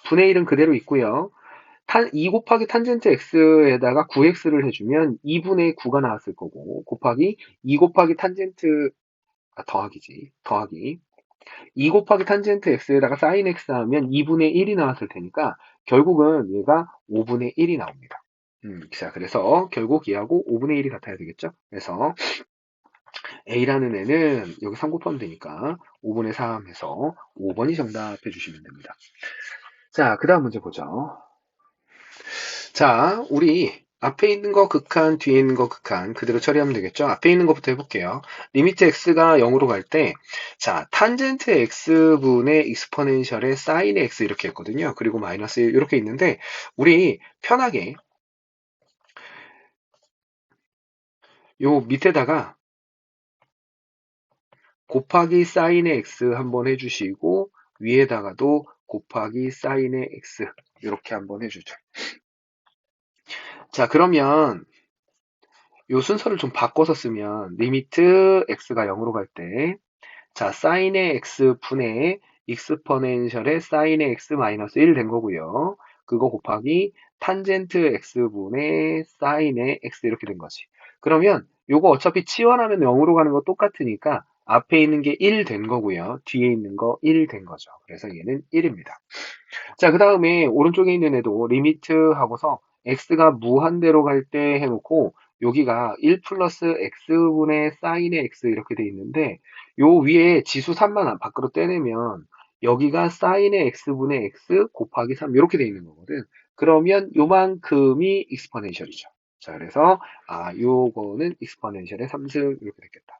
분의 1은 그대로 있고요. 2 곱하기 탄젠트 x에다가 9x를 해주면 2분의 9가 나왔을 거고 곱하기 2 곱하기 탄젠트 더하기지 더하기 2 곱하기 탄젠트 x에다가 사인 x 하면 2분의 1이 나왔을 테니까 결국은 얘가 5분의 1이 나옵니다. 자, 그래서 결국 얘하고 5분의 1이 같아야 되겠죠? 그래서 A라는 애는 여기 3 곱하면 되니까 5분의 3 해서 5번이 정답해 주시면 됩니다. 자, 그 다음 문제 보죠. 자, 우리 앞에 있는 거 극한, 뒤에 있는 거 극한 그대로 처리하면 되겠죠? 앞에 있는 것부터 해볼게요. 리미트 x가 0으로 갈 때, 자, 탄젠트 x분의 익스포넨셜의 사인 x 이렇게 했거든요. 그리고 마이너스 1 이렇게 있는데, 우리 편하게 요 밑에다가 곱하기 사인의 x 한번 해주시고 위에다가도 곱하기 사인의 x 이렇게 한번 해주죠. 자, 그러면 요 순서를 좀 바꿔서 쓰면 리미트 x가 0으로 갈 때, 자, 사인의 x 분의 익스포넨셜의 사인의 x 마이너스 1 된 거고요. 그거 곱하기 탄젠트 x분의 사인의 x 이렇게 된 거지. 그러면 요거 어차피 치환하면 0으로 가는 거 똑같으니까 앞에 있는 게 1 된 거고요. 뒤에 있는 거 1 된 거죠. 그래서 얘는 1입니다. 자, 그 다음에 오른쪽에 있는 애도 리미트 하고서 x가 무한대로 갈 때 해놓고 여기가 1 플러스 x분의 사인의 x 이렇게 돼 있는데 요 위에 지수 3만 밖으로 떼내면 여기가 사인의 x분의 x 곱하기 3 이렇게 돼 있는 거거든. 그러면 요만큼이 익스포넨셜이죠. 자, 그래서 요거는 익스포넨셜의 3승 이렇게 됐겠다.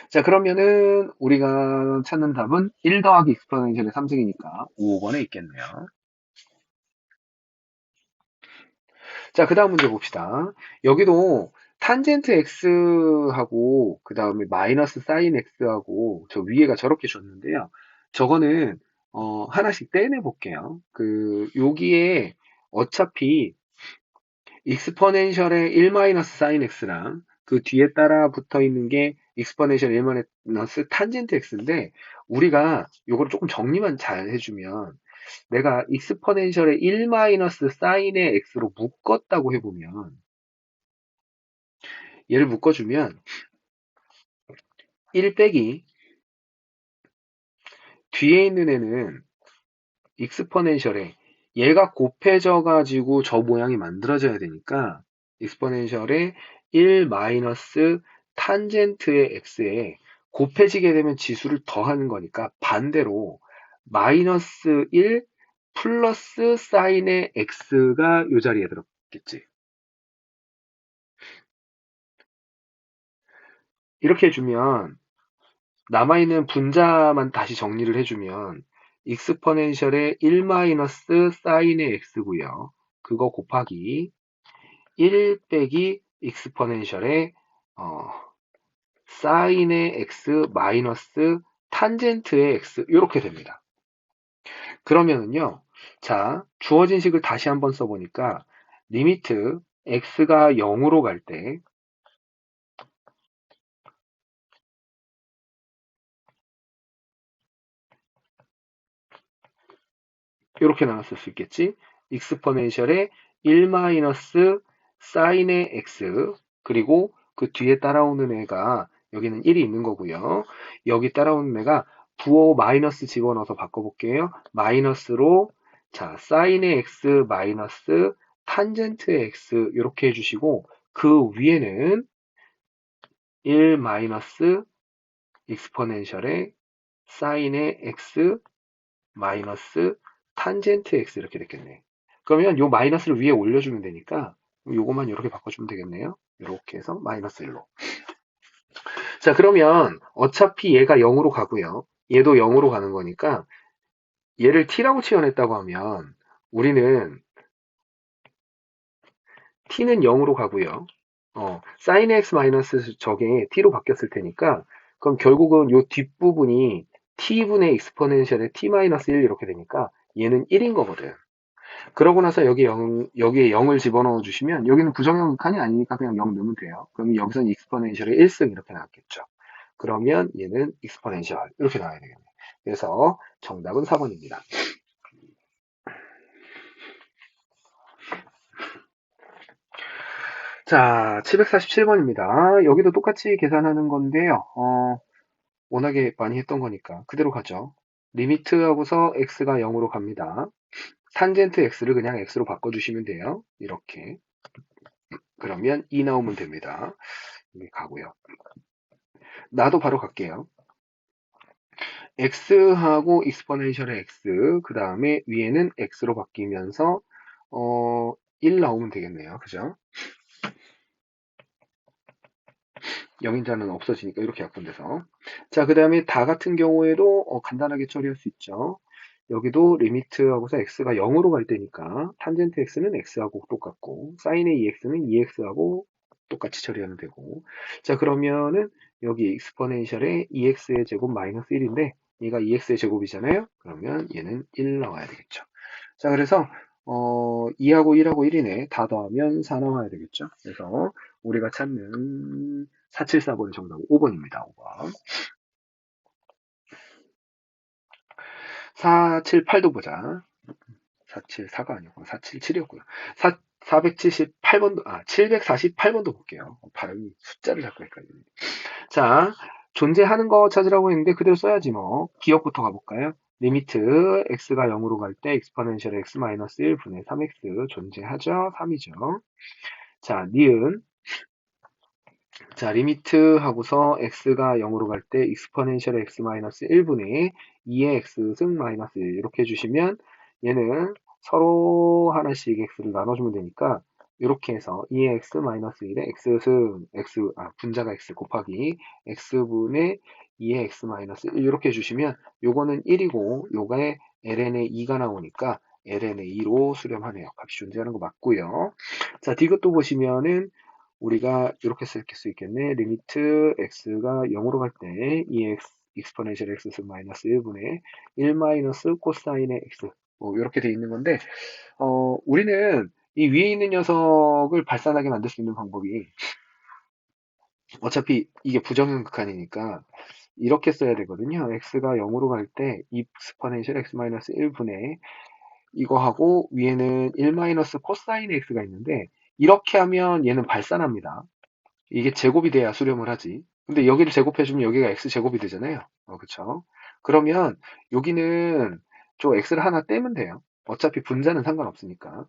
자, 그러면은 우리가 찾는 답은 1 더하기 익스포넨셜의 3승이니까 5번에 있겠네요. 자, 그 다음 문제 봅시다. 여기도 탄젠트 x하고 그 다음에 마이너스 사인 x하고 저 위에가 저렇게 줬는데요. 저거는 하나씩 떼내 볼게요. 여기에 어차피 익스포넨셜의 1 마이너스 사인 x랑 그 뒤에 따라 붙어 있는 게 익스포넨셜 1 마이너스 탄젠트 x인데 우리가 요거를 조금 정리만 잘 해주면 내가 익스포넨셜의 1 마이너스 사인의 x로 묶었다고 해보면 얘를 묶어주면 1 빼기 뒤에 있는 애는 익스포넨셜에 얘가 곱해져 가지고 저 모양이 만들어져야 되니까 익스포넨셜의 1 마이너스 탄젠트의 x에 곱해지게 되면 지수를 더하는 거니까 반대로 마이너스 1 플러스 사인의 x가 이 자리에 들었겠지. 이렇게 해주면 남아있는 분자만 다시 정리를 해주면 익스포넨셜의 1 마이너스 사인의 x고요. 그거 곱하기 1 빼기 익스포넨셜의 사인의 x 마이너스 탄젠트의 x 이렇게 됩니다. 그러면은요. 자, 주어진 식을 다시 한번 써보니까 리미트 x가 0으로 갈 때 이렇게 나왔을 수 있겠지. 익스포넨셜의 1 마이너스 사인의 x 그리고 그 뒤에 따라오는 애가 여기는 1이 있는 거고요. 여기 따라오는 애가 부호 마이너스 집어넣어서 바꿔볼게요. 마이너스로 자 사인의 x 마이너스 탄젠트의 x 이렇게 해주시고 그 위에는 1 마이너스 익스포넨셜의 사인의 x 마이너스 탄젠트 x 이렇게 됐겠네. 그러면 요 마이너스를 위에 올려주면 되니까 요것만 이렇게 바꿔주면 되겠네요. 이렇게 해서 마이너스 1로. 자, 그러면 어차피 얘가 0으로 가고요. 얘도 0으로 가는 거니까 얘를 t라고 치환했다고 하면 우리는 t는 0으로 가고요. sin x 마이너스 저게 t로 바뀌었을 테니까 그럼 결국은 요 뒷부분이 t분의 익스포넨셜의 t-1 이렇게 되니까 얘는 1인 거거든. 그러고 나서 여기에 0을 집어넣어 주시면 여기는 부정형 극한이 아니니까 그냥 0 넣으면 돼요. 그럼 여기서는 익스포넨셜의 1승 이렇게 나왔겠죠. 그러면 얘는 익스포넨셜 이렇게 나와야 되겠네요. 그래서 정답은 4번입니다. 자, 747번입니다. 여기도 똑같이 계산하는 건데요. 워낙에 많이 했던 거니까 그대로 가죠. 리미트하고서 x가 0으로 갑니다. 탄젠트 x를 그냥 x로 바꿔주시면 돼요. 이렇게. 그러면 2 나오면 됩니다. 여기 가고요. 나도 바로 갈게요. x하고 익스포넨셜의 x, 그 다음에 위에는 x로 바뀌면서 1 나오면 되겠네요. 그죠? 0인자는 없어지니까 이렇게 약분돼서. 자, 그 다음에 다 같은 경우에도 간단하게 처리할 수 있죠. 여기도 리미트하고서 x가 0으로 갈 때니까 탄젠트 x는 x하고 똑같고 사인의 2x는 2x하고 똑같이 처리하면 되고. 자, 그러면은 여기 익스포넨셜의 2x의 제곱 마이너스 1인데 얘가 2x의 제곱이잖아요. 그러면 얘는 1 나와야 되겠죠. 자, 그래서 2하고 1하고 1이네. 다 더하면 4 나와야 되겠죠. 그래서 우리가 찾는 474번의 정답은 5번입니다. 5번. 478도 보자. 474가 아니고 477이었고요. 478번도, 748번도 볼게요. 발음이 숫자를 자꾸 헷갈리네. 자, 존재하는 거 찾으라고 했는데 그대로 써야지 뭐. 기억부터 가볼까요? 리미트 x가 0으로 갈 때 익스포넨셜 x-1 분의 3x 존재하죠? 3이죠. 자, 니은. 자, 리미트 하고서 x가 0으로 갈 때 익스포넨셜 x-1분의 2의 x승 마이너스 1 이렇게 해주시면 얘는 서로 하나씩 x를 나눠주면 되니까 이렇게 해서 2의 x-1의 x승 분자가 x 곱하기 x분의 2의 x-1 이렇게 해주시면 요거는 1이고 요거에 ln의 2가 나오니까 ln의 2로 수렴하네요. 값이 존재하는 거 맞고요. 자, 디귿도 보시면은 우리가 이렇게 쓸 수 있겠네. 리미트 x가 0으로 갈 때 2x 익스포넨셜 x 마이너스 1분의 1 마이너스 코사인의 x 이렇게 돼 있는 건데 우리는 이 위에 있는 녀석을 발산하게 만들 수 있는 방법이 어차피 이게 부정형 극한이니까 이렇게 써야 되거든요. x가 0으로 갈 때 익스포넨셜 x 마이너스 1분의 이거하고 위에는 1 마이너스 코사인의 x가 있는데 이렇게 하면 얘는 발산합니다. 이게 제곱이 돼야 수렴을 하지. 근데 여기를 제곱해주면 여기가 x제곱이 되잖아요. 그쵸? 그러면 여기는 저 x를 하나 떼면 돼요. 어차피 분자는 상관없으니까.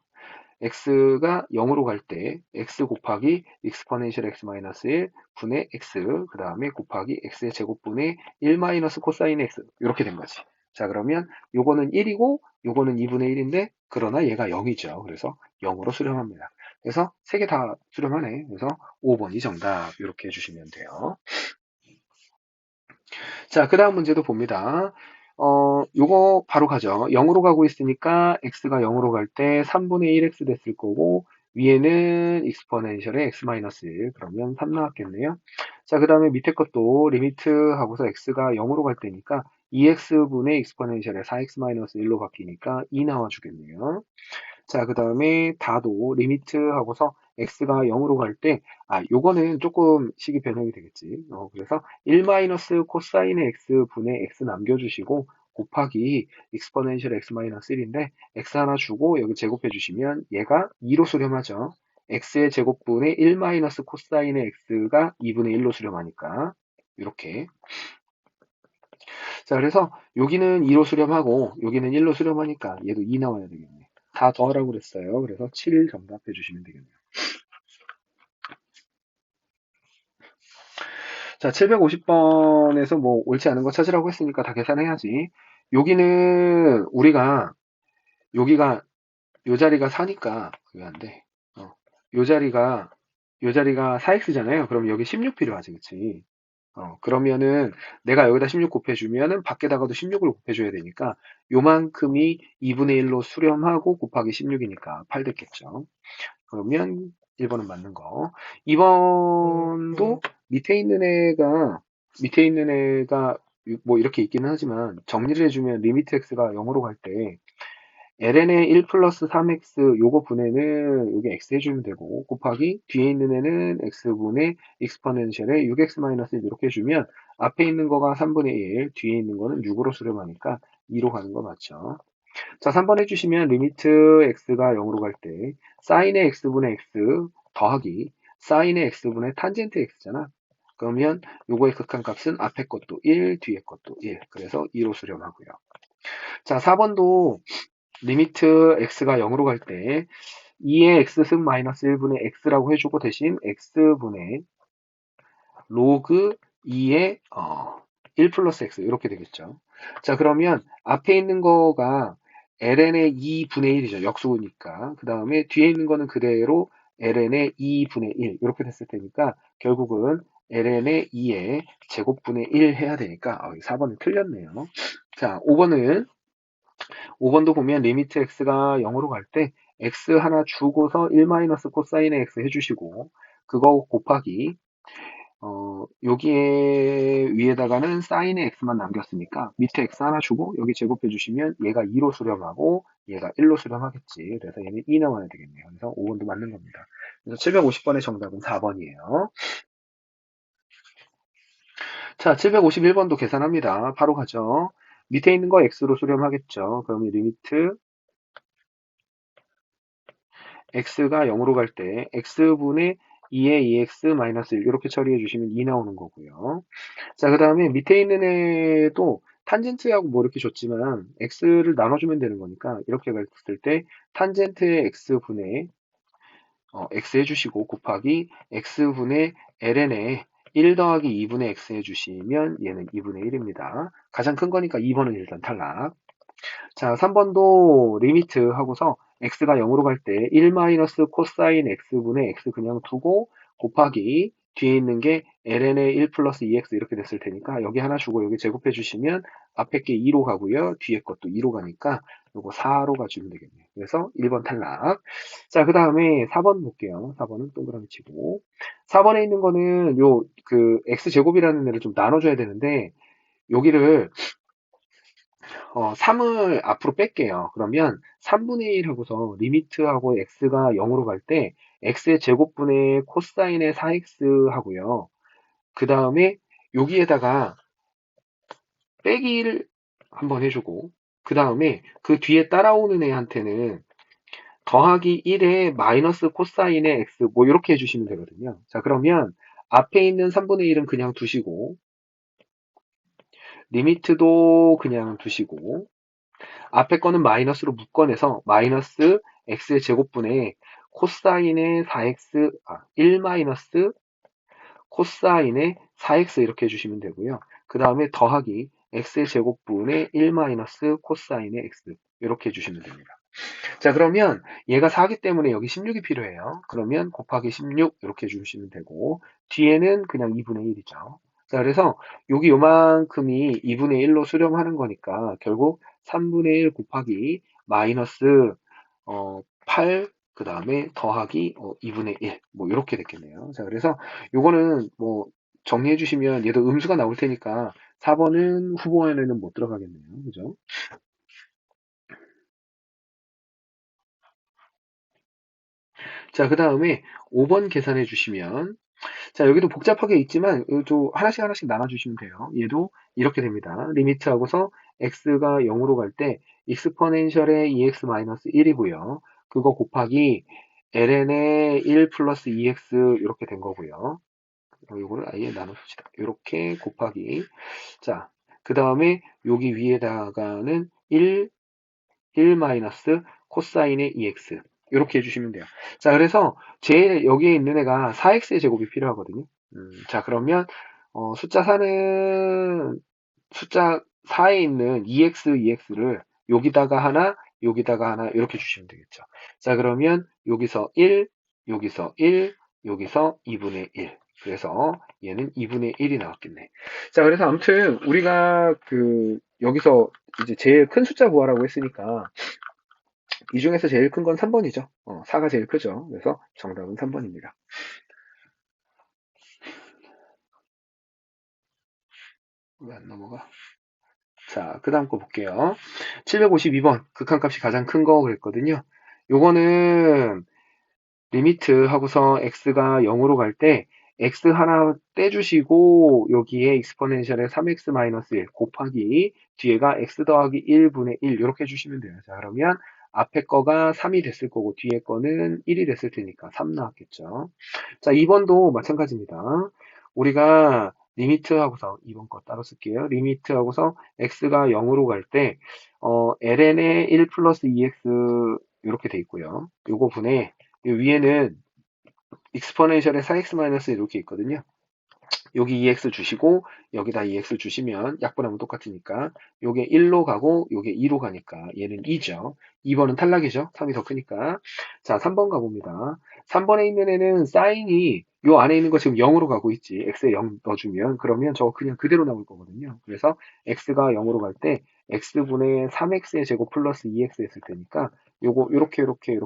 x가 0으로 갈 때 x 곱하기 익스포넨셜 x-1 분의 x 그 다음에 곱하기 x의 제곱분의 1 마이너스 코사인 x 이렇게 된 거지. 자, 그러면 요거는 1이고 요거는 2분의 1인데 그러나 얘가 0이죠. 그래서 0으로 수렴합니다. 그래서 세 개 다 수렴하네. 그래서 5번이 정답 이렇게 해주시면 돼요. 자, 그 다음 문제도 봅니다. 요거 바로 가죠. 0으로 가고 있으니까 x가 0으로 갈 때 3분의 1x 됐을 거고 위에는 익스포넨셜의 x-1 그러면 3 나왔겠네요. 자, 그 다음에 밑에 것도 리미트 하고서 x가 0으로 갈 때니까 2x분의 익스포넨셜의 4x-1로 바뀌니까 2 나와주겠네요. 자, 그 다음에 다도 리미트 하고서 x가 0으로 갈 때, 요거는 조금 식이 변형이 되겠지. 그래서 1 마이너스 코사인의 x 분의 x 남겨주시고, 곱하기 익스포넨셜 x-1인데, x 하나 주고 여기 제곱해 주시면 얘가 2로 수렴하죠. x의 제곱분의 1 마이너스 코사인의 x가 2분의 1로 수렴하니까, 이렇게. 자, 그래서 여기는 2로 수렴하고, 여기는 1로 수렴하니까 얘도 2 나와야 되겠네. 다 더하라고 그랬어요. 그래서 7 정답해 주시면 되겠네요. 자, 750번에서 뭐 옳지 않은 거 찾으라고 했으니까 다 계산해야지. 여기는 우리가 여기가 요 자리가 4니까 왜 안 돼? 요 자리가 4x잖아요. 그럼 여기 16 필요하지, 그치? 그러면은 내가 여기다 16 곱해주면은 밖에다가도 16을 곱해줘야 되니까 요만큼이 2분의 1로 수렴하고 곱하기 16이니까 8 됐겠죠. 그러면 1번은 맞는 거. 2번도 밑에 있는 애가 뭐 이렇게 있기는 하지만 정리를 해주면 리미트 x가 0으로 갈 때 ln의 1 플러스 3x 요거 분해는 여기 x 해주면 되고 곱하기 뒤에 있는 애는 x분의 익스포넨셜에 6x 마이너스 1 이렇게 해주면 앞에 있는 거가 3분의 1 뒤에 있는 거는 6으로 수렴하니까 2로 가는 거 맞죠? 자, 3번 해주시면 리미트 x가 0으로 갈 때 사인의 x분의 x 더하기 사인의 x분의 탄젠트 x잖아. 그러면 요거의 극한값은 앞에 것도 1, 뒤에 것도 1. 그래서 2로 수렴하고요. 자, 4번도 리미트 x가 0으로 갈 때 2의 x승 마이너스 1분의 x라고 해주고 대신 x분의 로그 2의 1 플러스 x 이렇게 되겠죠. 자, 그러면 앞에 있는 거가 ln의 2분의 1이죠. 역수니까. 그 다음에 뒤에 있는 거는 그대로 ln의 2분의 1 이렇게 됐을 테니까 결국은 ln의 2의 제곱분의 1 해야 되니까 4번은 틀렸네요. 자, 5번도 보면 리미트 x가 0으로 갈 때 x 하나 주고서 1 마이너스 코사인의 x 해주시고 그거 곱하기 여기에 위에다가는 사인의 x만 남겼으니까 밑에 x 하나 주고 여기 제곱해 주시면 얘가 2로 수렴하고 얘가 1로 수렴하겠지. 그래서 얘는 2 나와야 되겠네요. 그래서 5번도 맞는 겁니다. 그래서 750번의 정답은 4번이에요. 자, 751번도 계산합니다. 바로 가죠. 밑에 있는 거 x로 수렴하겠죠. 그러면 리미트 x가 0으로 갈 때 x분의 2의 2x 마이너스 1 이렇게 처리해 주시면 2 나오는 거고요. 자, 그 다음에 밑에 있는 애도 탄젠트하고 뭐 이렇게 줬지만 x를 나눠주면 되는 거니까 이렇게 갔을 때 탄젠트의 x분의 x 해주시고 곱하기 x분의 ln에 1 더하기 2분의 x 해주시면 얘는 2분의 1입니다. 가장 큰 거니까 2번은 일단 탈락. 자, 3번도 리미트 하고서 x가 0으로 갈 때 1 마이너스 코사인 x분의 x 그냥 두고 곱하기 뒤에 있는 게 ln의 1 플러스 2x 이렇게 됐을 테니까 여기 하나 주고 여기 제곱해 주시면 앞에 게 2로 가고요. 뒤에 것도 2로 가니까 요거 4로 가주면 되겠네요. 그래서 1번 탈락. 자, 그 다음에 4번 볼게요. 4번은 동그라미 치고 4번에 있는 거는 요 그 x제곱이라는 애를 좀 나눠줘야 되는데 여기를 3을 앞으로 뺄게요. 그러면 3분의 1 하고서 리미트하고 x가 0으로 갈 때 x의 제곱분의 코사인의 4x 하고요. 그 다음에 여기에다가 빼기를 한번 해주고 그 다음에 그 뒤에 따라오는 애한테는 더하기 1에 마이너스 코사인의 x 뭐 이렇게 해주시면 되거든요. 자, 그러면 앞에 있는 3분의 1은 그냥 두시고 리미트도 그냥 두시고 앞에 거는 마이너스로 묶어내서 마이너스 x의 제곱분의 코사인의 4x, 1 마이너스 코사인의 4x 이렇게 해주시면 되고요. 그 다음에 더하기 x의 제곱분의 1 마이너스 코사인의 x 이렇게 해주시면 됩니다. 자, 그러면 얘가 4기 때문에 여기 16이 필요해요. 그러면 곱하기 16 이렇게 해주시면 되고 뒤에는 그냥 2분의 1이죠. 자, 그래서 여기 요만큼이 2분의 1로 수렴하는 거니까 결국 3분의 1 곱하기 마이너스 8, 그 다음에 더하기 2분의 1, 뭐 이렇게 됐겠네요. 자, 그래서 요거는 뭐 정리해 주시면 얘도 음수가 나올 테니까 4번은 후보에는 못 들어가겠네요. 그죠? 자, 그 다음에 5번 계산해 주시면 자, 여기도 복잡하게 있지만 또 하나씩 하나씩 나눠주시면 돼요. 얘도 이렇게 됩니다. 리미트 하고서 x가 0으로 갈 때 익스포넨셜의 2x-1이고요. 그거 곱하기 ln의 1 플러스 2x 이렇게 된 거고요. 이거를 아예 나눠줍시다. 이렇게 곱하기 자, 그 다음에 여기 위에다가는 1 마이너스 코사인의 2x 이렇게 해주시면 돼요. 자, 그래서 제일 여기에 있는 애가 4x의 제곱이 필요하거든요. 자, 그러면 숫자 4는 숫자 4에 있는 EX를 여기다가 하나, 여기다가 하나 이렇게 주시면 되겠죠. 자, 그러면 여기서 1, 여기서 1, 여기서 2분의 1. 그래서 얘는 2분의 1이 나왔겠네. 자, 그래서 아무튼 우리가 여기서 이제 제일 큰 숫자 구하라고 했으니까 이 중에서 제일 큰 건 3번이죠. 4가 제일 크죠. 그래서 정답은 3번입니다. 왜 안 넘어가? 자, 그 다음 거 볼게요. 752번. 극한값이 가장 큰 거 그랬거든요. 요거는 리미트 하고서 x가 0으로 갈 때 x 하나 떼주시고 여기에 익스포넨셜에 3x-1 곱하기 뒤에가 x 더하기 1분의 1 이렇게 해주시면 돼요. 자, 그러면 앞에 거가 3이 됐을 거고 뒤에 거는 1이 됐을 테니까 3 나왔겠죠. 자, 2번도 마찬가지입니다. 우리가 리미트 하고서 2번 거 따로 쓸게요. 리미트 하고서 x가 0으로 갈 때 ln의 1 플러스 2x 이렇게 돼 있고요. 요거 분에 이 위에는 익스포넨셜의 4x-1 이렇게 있거든요. 여기 2x 주시고 여기다 2x 주시면 약분하면 똑같으니까 요게 1로 가고 요게 2로 가니까 얘는 2죠. 2번은 탈락이죠. 3이 더 크니까. 자, 3번 가봅니다. 3번에 있는 애는 사인이 요 안에 있는 거 지금 0으로 가고 있지. x에 0 넣어주면 그러면 저거 그냥 그대로 나올 거거든요. 그래서 x가 0으로 갈 때 x분의 3x의 제곱 플러스 2x 했을 테니까 요거 요렇게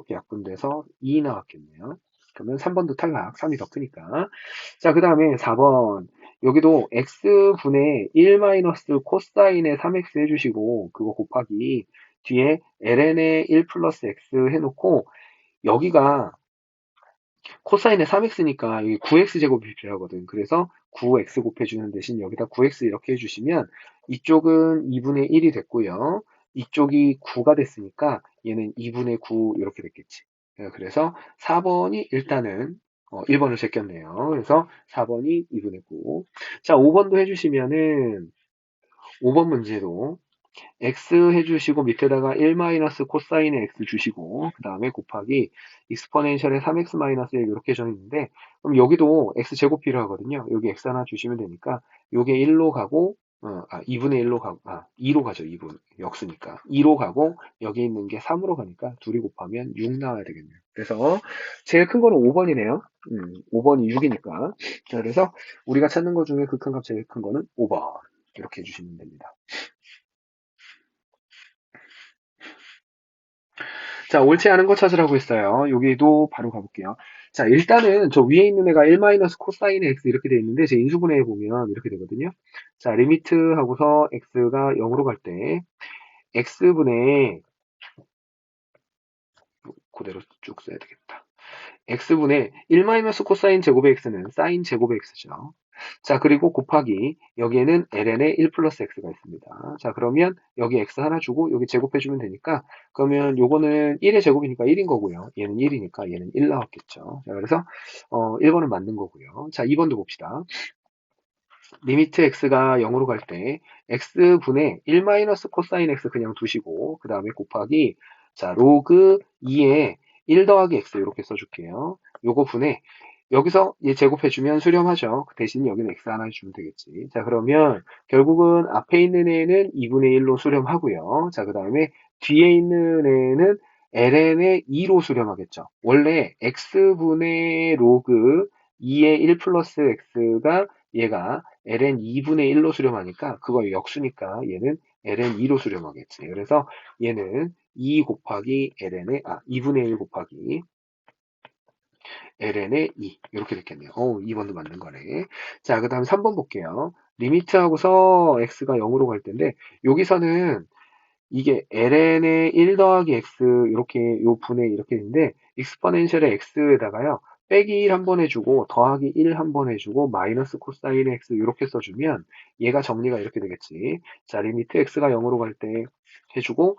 약분돼서 2 나왔겠네요. 그러면 3번도 탈락. 3이 더 크니까. 자, 그 다음에 4번. 여기도 x분의 1 마이너스 코사인의 3x 해주시고, 그거 곱하기 뒤에 ln의 1 플러스 x 해놓고, 여기가 코사인의 3x니까 여기 9x 제곱이 필요하거든. 그래서 9x 곱해주는 대신 여기다 9x 이렇게 해주시면 이쪽은 2분의 1이 됐고요. 이쪽이 9가 됐으니까 얘는 2분의 9 이렇게 됐겠지. 그래서 4번이 일단은 1번을 제꼈네요. 그래서 4번이 2분의 9. 자, 5번도 해주시면은 5번 문제도 x 해주시고 밑에다가 1 마이너스 코사인의 x 주시고 그 다음에 곱하기 익스포넨셜의 3x 마이너스 1 이렇게 정했는데 그럼 여기도 x 제곱 필요하거든요. 여기 x 하나 주시면 되니까 요게 1로 가고 2분의 1로 가고 2로 가죠. 2분 역수니까 2로 가고 여기 있는 게 3으로 가니까 둘이 곱하면 6 나와야 되겠네요. 그래서 제일 큰 거는 5번이네요. 5번이 6이니까. 자, 그래서 우리가 찾는 것 중에 극한값 제일 큰 거는 5번 이렇게 해주시면 됩니다. 자, 옳지 않은 거 찾으라고 했어요. 여기도 바로 가볼게요. 자, 일단은 저 위에 있는 애가 1 마이너스 코사인 x 이렇게 돼 있는데 제 인수분해 보면 이렇게 되거든요. 자, 리미트 하고서 x가 0으로 갈 때 x분의 그대로 쭉 써야 되겠다. x분의 1 마이너스 코사인 제곱의 x는 사인 제곱의 x죠. 자, 그리고 곱하기 여기에는 ln의 1 플러스 x가 있습니다. 자, 그러면 여기 x 하나 주고 여기 제곱해주면 되니까 그러면 요거는 1의 제곱이니까 1인 거고요. 얘는 1이니까 얘는 1 나왔겠죠. 자, 그래서 1번은 맞는 거고요. 자, 2번도 봅시다. 리미트 x가 0으로 갈 때 x분의 1 마이너스 코사인 x 그냥 두시고 그 다음에 곱하기 자 로그 2에 1 더하기 x 이렇게 써줄게요. 요거 분의 여기서 얘 제곱해주면 수렴하죠. 그 대신 여기는 x 하나 주면 되겠지. 자, 그러면 결국은 앞에 있는 애는 2분의 1로 수렴하고요. 자, 그 다음에 뒤에 있는 애는 ln의 2로 수렴하겠죠. 원래 x분의 로그 2의 1 플러스 x가 얘가 ln 2분의 1로 수렴하니까 그거 역수니까 얘는 ln 2로 수렴하겠지. 그래서 얘는 2 곱하기 ln의 2분의 1 곱하기 ln의 2 이렇게 됐겠네요. 2번도 맞는 거네. 자, 그 다음 3번 볼게요. 리미트 하고서 x가 0으로 갈 텐데 여기서는 이게 ln의 1 더하기 x 이렇게 요 분의 이렇게 있는데 익스포넨셜의 x에다가요 빼기 1 한 번 해주고 더하기 1 한 번 해주고 마이너스 코사인 x 이렇게 써주면 얘가 정리가 이렇게 되겠지. 자, 리미트 x가 0으로 갈 때 해주고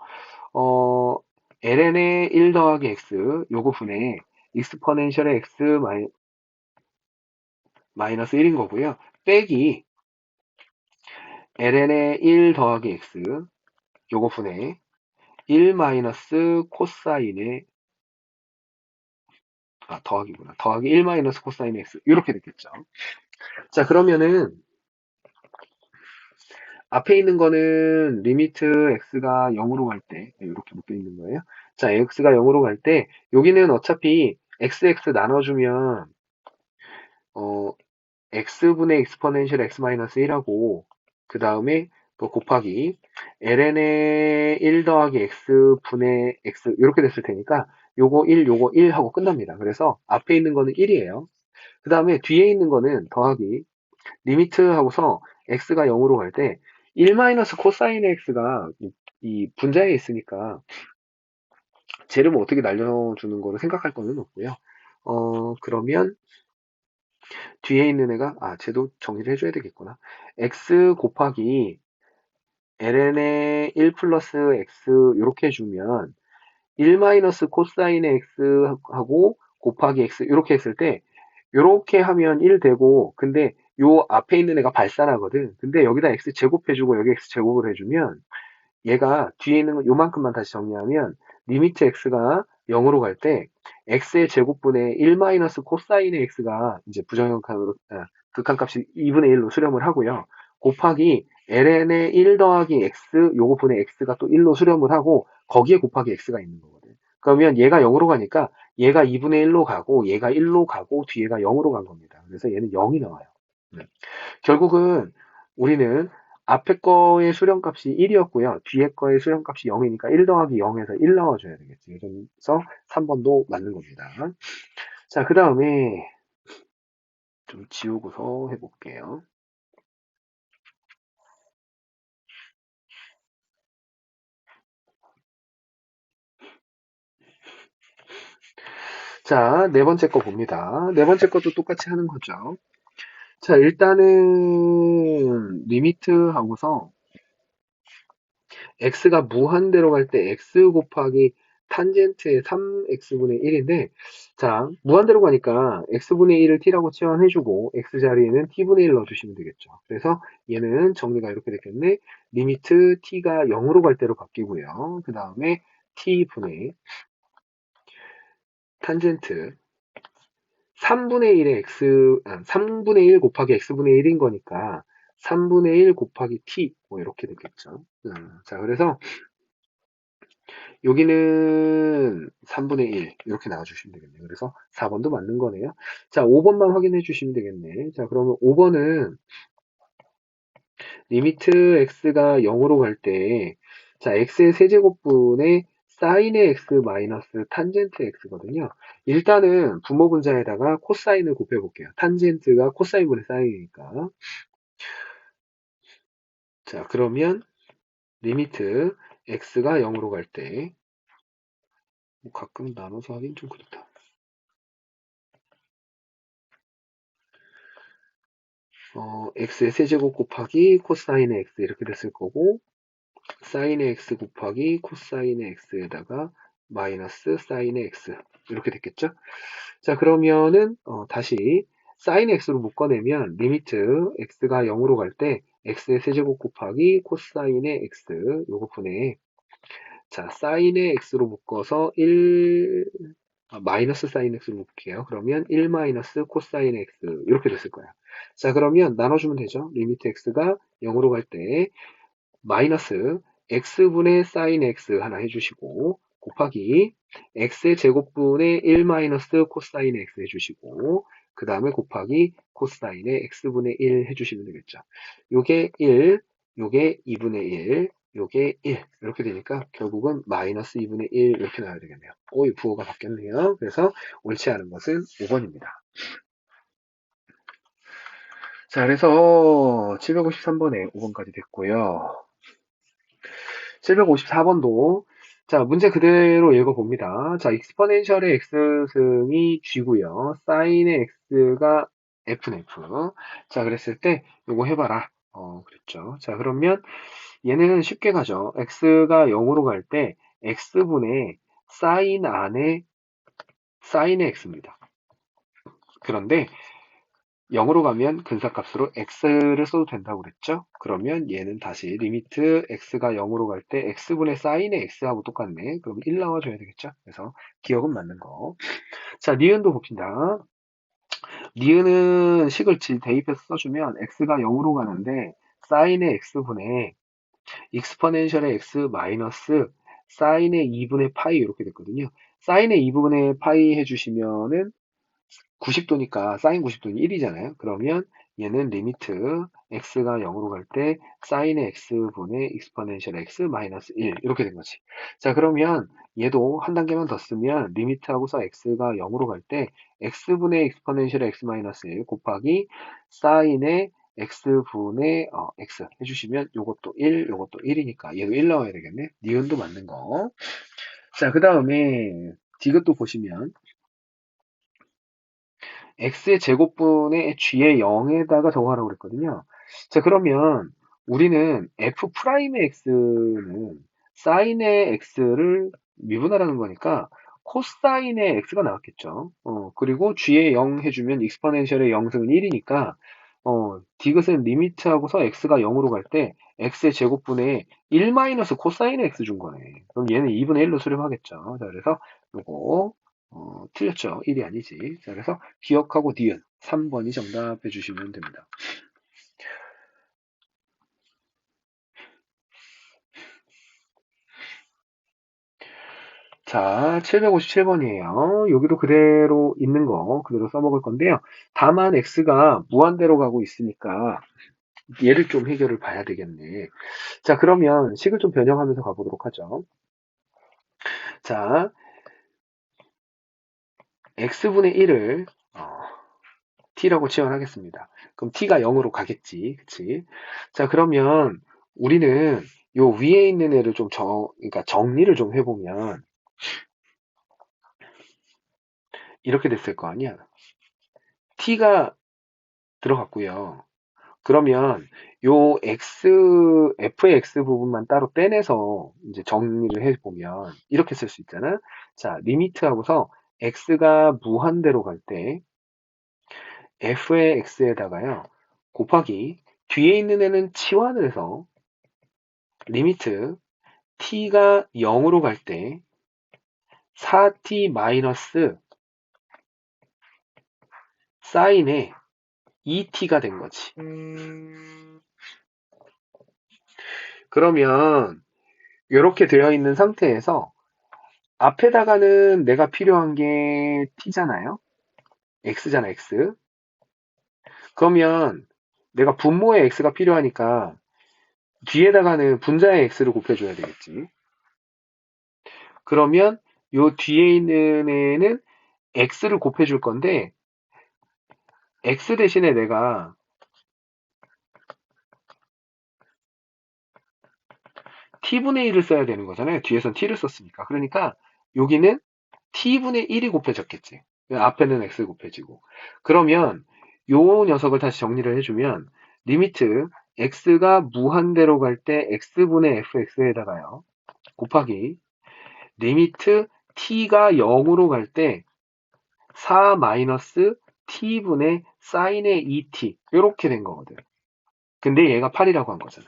어 ln의 1 더하기 x 요거 분의 익스포넨셜의 x 마이너스 1인 거고요. 빼기 ln의 1 더하기 x 요거 분의 1 마이너스 코사인의 더하기구나. 더하기 1 마이너스 코사인 x 이렇게 됐겠죠. 자, 그러면은 앞에 있는 거는 리미트 x가 0으로 갈 때, 이렇게 묶여 있는 거예요. 자, x가 0으로 갈 때, 여기는 어차피 xx 나눠주면, 어, x분의 exponential x-1하고, 그 다음에 또 곱하기, ln의 1 더하기 x분의 x, 이렇게 됐을 테니까, 요거 1, 요거 1 하고 끝납니다. 그래서 앞에 있는 거는 1이에요. 그 다음에 뒤에 있는 거는 더하기, 리미트 하고서 x가 0으로 갈 때, 1 마이너스 코사인 x가 이 분자에 있으니까, 쟤를 뭐 어떻게 날려주는 거를 생각할 거는 없고요. 그러면 뒤에 있는 애가, 쟤도 정리를 해줘야 되겠구나. x 곱하기 ln의 1 플러스 x 이렇게 해주면 1 마이너스 코사인의 x 하고 곱하기 x 이렇게 했을 때 이렇게 하면 1 되고 근데 요 앞에 있는 애가 발산하거든. 근데 여기다 x 제곱해주고 여기 x 제곱을 해주면 얘가 뒤에 있는 거 요만큼만 다시 정리하면 리미트 x가 0으로 갈 때 x의 제곱분의 1 마이너스 코사인의 x가 이제 부정형칸으로 극한값이 2분의 1로 수렴을 하고요. 곱하기 ln의 1 더하기 x 요거 분의 x가 또 1로 수렴을 하고 거기에 곱하기 x가 있는 거거든. 그러면 얘가 0으로 가니까 얘가 2분의 1로 가고 얘가 1로 가고 뒤에가 0으로 간 겁니다. 그래서 얘는 0이 나와요. 결국은 우리는 앞에 거의 수렴값이 1이었고요. 뒤에 거의 수렴값이 0이니까 1 더하기 0에서 1 나와줘야 되겠지. 그래서 3번도 맞는 겁니다. 자, 그 다음에 좀 지우고서 해볼게요. 자, 네 번째 거 봅니다. 네 번째 것도 똑같이 하는 거죠. 자, 일단은 리미트 하고서 x가 무한대로 갈 때 x 곱하기 탄젠트의 3x분의 1인데 자 무한대로 가니까 x분의 1을 t라고 치환해주고 x 자리에는 t분의 1 넣어주시면 되겠죠. 그래서 얘는 정리가 이렇게 되겠네. 리미트 t가 0으로 갈 때로 바뀌고요. 그 다음에 t분의 탄젠트 3분의 1의 x, 3분의 1 곱하기 x분의 1인 거니까 3분의 1 곱하기 t 뭐 이렇게 되겠죠. 자 그래서 여기는 3분의 1 이렇게 나와주시면 되겠네요. 그래서 4번도 맞는 거네요. 자, 5번만 확인해 주시면 되겠네. 자, 그러면 5번은 리미트 x가 0으로 갈 때, 자, x의 세제곱분의 사인의 x 마이너스 탄젠트 x거든요. 일단은 분모 분자에다가 코사인을 곱해 볼게요. 탄젠트가 코사인분의 사인이니까. 자, 그러면 리미트 x가 0으로 갈 때, 뭐 가끔 나눠서 하긴 좀 그렇다. x의 세제곱 곱하기 코사인의 x 이렇게 됐을 거고 사인의 x 곱하기 코사인의 x에다가 마이너스 사인의 x 이렇게 됐겠죠? 자 그러면은 다시 사인의 x로 묶어내면 리미트 x가 0으로 갈 때 x의 세제곱 곱하기 코사인의 x 요거 분해 자 사인의 x로 묶어서 1 마이너스 사인 x로 묶을게요. 그러면 1 마이너스 코사인 x 이렇게 됐을 거야. 자 그러면 나눠주면 되죠. 리미트 x가 0으로 갈 때 마이너스 x분의 사인 x 하나 해주시고 곱하기 x의 제곱분의 1 마이너스 코사인 x 해주시고 그 다음에 곱하기 코사인의 x분의 1 해주시면 되겠죠. 요게 1, 요게 2분의 1, 요게 1 이렇게 되니까 결국은 마이너스 2분의 1 이렇게 나와야 되겠네요. 이 부호가 바뀌었네요. 그래서 옳지 않은 것은 5번입니다. 자 그래서 753번에 5번까지 됐고요. 754번도 자 문제 그대로 읽어봅니다. 자 익스포넨셜의 x승이 g고요. 사인의 x가 f는 f. 자 그랬을 때 요거 해봐라. 그랬죠. 자 그러면 얘는 쉽게 가죠. x가 0으로 갈 때 x분의 사인 안에 사인의 x입니다. 그런데 0으로 가면 근사값으로 x를 써도 된다고 그랬죠? 그러면 얘는 다시 리미트 x가 0으로 갈 때 x분의 사인의 x하고 똑같네. 그럼 1 나와줘야 되겠죠? 그래서 기억은 맞는 거. 자, 니은도 봅시다. 니은은 식을 대입해서 써주면 x가 0으로 가는데 사인의 x분의 익스포넨셜의 x 마이너스 사인의 2분의 파이 이렇게 됐거든요. 사인의 2분의 파이 해주시면은 90도니까 사인 90도는 1이잖아요. 그러면 얘는 리미트 x가 0으로 갈 때 사인의 x분의 익스포넨셜 x 마이너스 1 이렇게 된 거지. 자, 그러면 얘도 한 단계만 더 쓰면 리미트하고서 x가 0으로 갈 때 x분의 익스포넨셜 x 마이너스 1 곱하기 사인의 x분의 x 해주시면 요것도 1, 요것도 1이니까 얘도 1 나와야 되겠네. 니은도 맞는 거. 자, 그 다음에 디귿도 보시면 x의 제곱분의 g의 0에다가 저거 하라고 그랬거든요. 자, 그러면 우리는 f 프라임의 x는 사인의 x를 미분하라는 거니까 코사인의 x가 나왔겠죠. 그리고 g의 0 해주면 익스포넨셜의 0승은 1이니까 디귿은 리미트하고서 x가 0으로 갈 때 x의 제곱분의 1 마이너스 코사인의 x 준 거네. 그럼 얘는 2분의 1로 수렴하겠죠. 자, 그래서 요거 틀렸죠. 1이 아니지. 자, 그래서 기억하고 니은 3번이 정답해 주시면 됩니다. 자, 757번이에요. 여기도 그대로 있는 거 그대로 써먹을 건데요. 다만 x가 무한대로 가고 있으니까 얘를 좀 해결을 봐야 되겠네. 자, 그러면 식을 좀 변형하면서 가보도록 하죠. 자, x분의 1을 t라고 치환하겠습니다. 그럼 t가 0으로 가겠지. 그치? 자, 그러면 우리는 요 위에 있는 애를 좀 그러니까 정리를 좀 해보면 이렇게 됐을 거 아니야. t가 들어갔고요. 그러면 요 f의 x 부분만 따로 떼내서 이제 정리를 해보면 이렇게 쓸 수 있잖아. 자, 리미트하고서 x가 무한대로 갈 때 f의 x에다가요. 곱하기 뒤에 있는 애는 치환을 해서 리미트 t가 0으로 갈 때 4t 마이너스 사인의 2t가 된 거지. 그러면 이렇게 되어 있는 상태에서 앞에다가는 내가 필요한 게 t잖아요. x잖아, x. 그러면 내가 분모의 x가 필요하니까 뒤에다가는 분자의 x를 곱해줘야 되겠지. 그러면 요 뒤에 있는 애는 x를 곱해줄 건데 x 대신에 내가 t분의 1을 써야 되는 거잖아요. 뒤에선 t를 썼으니까. 그러니까 여기는 t분의 1이 곱해졌겠지. 앞에는 x 곱해지고. 그러면 요 녀석을 다시 정리를 해주면 리미트 x가 무한대로 갈 때 x분의 fx에다가요. 곱하기 리미트 t가 0으로 갈 때 4 마이너스 t분의 사인의 2t 이렇게 된 거거든. 근데 얘가 8이라고 한 거잖아.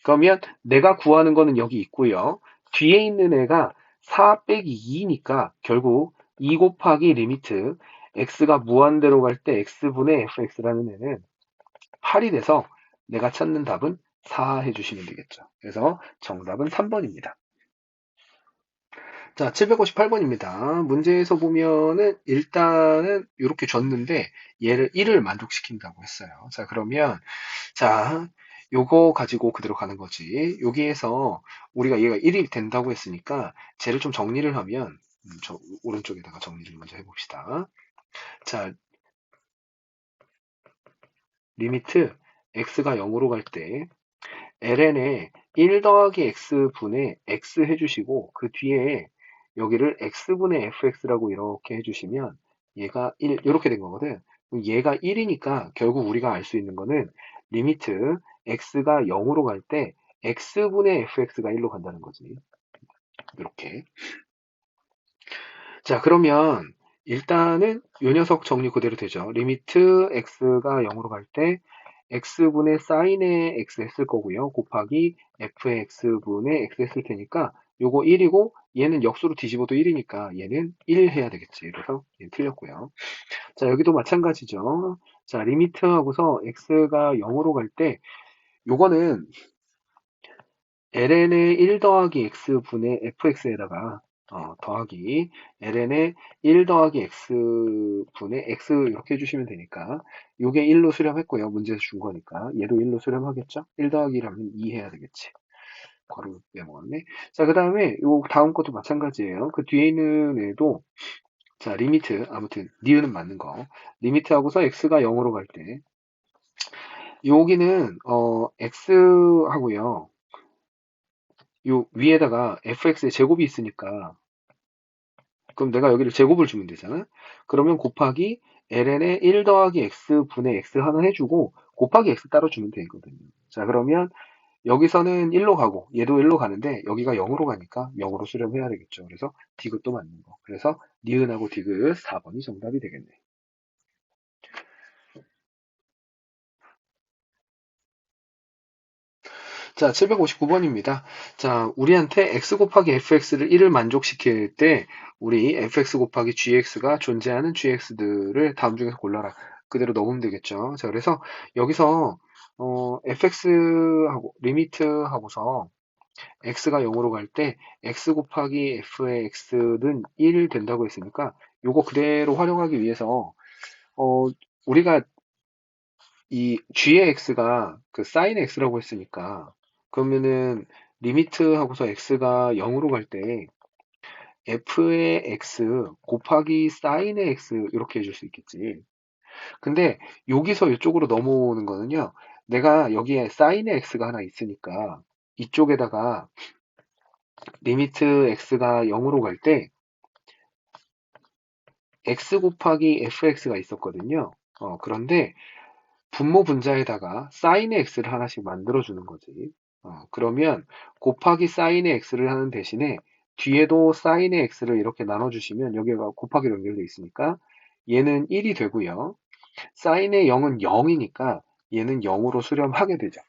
그러면 내가 구하는 거는 여기 있고요. 뒤에 있는 애가 4 빼기 2니까 결국 2 곱하기 리미트 x가 무한대로 갈 때 x분의 fx라는 애는 8이 돼서 내가 찾는 답은 4 해주시면 되겠죠. 그래서 정답은 3번입니다. 자, 758번입니다. 문제에서 보면은 일단은 이렇게 줬는데 얘를 1을 만족시킨다고 했어요. 자, 그러면 자, 요거 가지고 그대로 가는 거지. 여기에서 우리가 얘가 1이 된다고 했으니까 쟤를 좀 정리를 하면 저 오른쪽에다가 정리를 먼저 해봅시다. 자, 리미트 x가 0으로 갈 때 ln에 1 더하기 x분의 x 해주시고 그 뒤에 여기를 x분의 fx라고 이렇게 해주시면 얘가 1 이렇게 된 거거든. 얘가 1이니까 결국 우리가 알 수 있는 거는 리미트 x가 0으로 갈 때 x분의 fx가 1로 간다는 거지. 이렇게. 자, 그러면 일단은 요 녀석 정리 그대로 되죠. 리미트 x가 0으로 갈 때 x분의 사인의 x 했을 거고요. 곱하기 f의 x분의 x 했을 테니까 요거 1이고 얘는 역수로 뒤집어도 1이니까 얘는 1 해야 되겠지. 그래서 얘는 틀렸고요. 자, 여기도 마찬가지죠. 자, 리미트 하고서 x가 0으로 갈 때 요거는 ln의 1 더하기 x분의 fx에다가 더하기 ln의 1 더하기 x분의 x 이렇게 해주시면 되니까 요게 1로 수렴했고요. 문제에서 준 거니까 얘도 1로 수렴하겠죠? 1 더하기 1하면 2 해야 되겠지. 괄호 빼먹었네. 자, 그 다음에 요 다음 것도 마찬가지예요. 그 뒤에 있는 애도 자, 리미트 아무튼 니은은 맞는 거. 리미트하고서 x가 0으로 갈 때 여기는 x 하고요. 요 위에다가 fx의 제곱이 있으니까 그럼 내가 여기를 제곱을 주면 되잖아. 그러면 곱하기 ln의 1 더하기 x분의 x 하나 해주고 곱하기 x 따로 주면 되거든요. 자, 그러면 여기서는 1로 가고 얘도 1로 가는데 여기가 0으로 가니까 0으로 수렴해야 되겠죠. 그래서 디귿도 맞는 거. 그래서 니은하고 디귿 4번이 정답이 되겠네. 자, 759번입니다. 자, 우리한테 x 곱하기 fx를 1을 만족시킬 때 우리 fx 곱하기 gx가 존재하는 gx들을 다음 중에서 골라라. 그대로 넣으면 되겠죠. 자, 그래서 여기서 fx하고 리미트 하고서 x가 0으로 갈 때 x 곱하기 f의 x는 1 된다고 했으니까 요거 그대로 활용하기 위해서 어, 우리가 이 g의 x가 그 사인의 x라고 했으니까 그러면은 리미트 하고서 x가 0으로 갈 때 f의 x 곱하기 사인의 x 이렇게 해줄 수 있겠지. 근데 여기서 이쪽으로 넘어오는 거는요. 내가 여기에 사인의 x가 하나 있으니까 이쪽에다가 리미트 x가 0으로 갈 때 x 곱하기 fx가 있었거든요. 그런데 분모 분자에다가 사인의 x를 하나씩 만들어주는 거지. 그러면 곱하기 사인의 x를 하는 대신에 뒤에도 사인의 x를 이렇게 나눠주시면 여기가 곱하기로 연결되어 있으니까 얘는 1이 되고요. 사인의 0은 0이니까 얘는 0으로 수렴하게 되죠.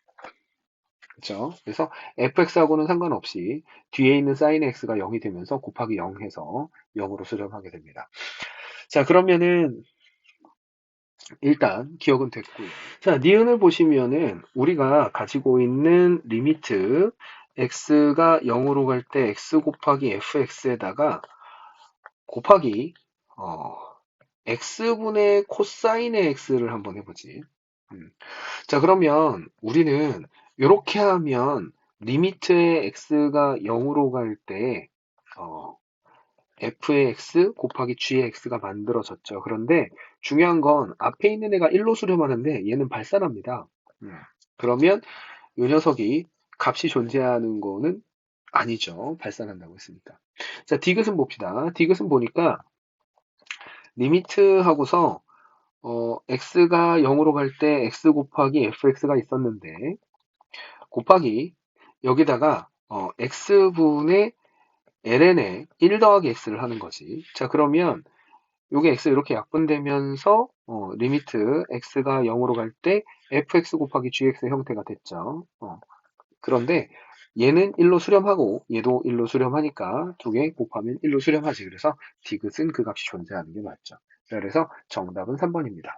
그렇죠? 그래서 fx하고는 상관없이 뒤에 있는 사인의 x가 0이 되면서 곱하기 0 해서 0으로 수렴하게 됩니다. 자, 그러면은 일단 기억은 됐고요. 자, 니은을 보시면은 우리가 가지고 있는 리미트 x가 0으로 갈 때 x 곱하기 fx에다가 곱하기 어, x분의 코사인의 x를 한번 해보지. 자, 그러면 우리는 이렇게 하면 리미트의 x가 0으로 갈 때 f의 x 곱하기 g의 x가 만들어졌죠. 그런데 중요한 건 앞에 있는 애가 1로 수렴하는데 얘는 발산합니다. 그러면 이 녀석이 값이 존재하는 거는 아니죠. 발산한다고 했으니까. 자, 디귿은 봅시다. 디귿은 보니까 리미트 하고서 x가 0으로 갈 때 x 곱하기 fx가 있었는데 곱하기 여기다가 x분의 ln에 1 더하기 x를 하는 거지. 자, 그러면 요게 x 이렇게 약분되면서 리미트 x가 0으로 갈 때 fx 곱하기 gx 형태가 됐죠. 그런데 얘는 1로 수렴하고 얘도 1로 수렴하니까 두 개 곱하면 1로 수렴하지. 그래서 디귿은 그 값이 존재하는 게 맞죠. 자, 그래서 정답은 3번입니다.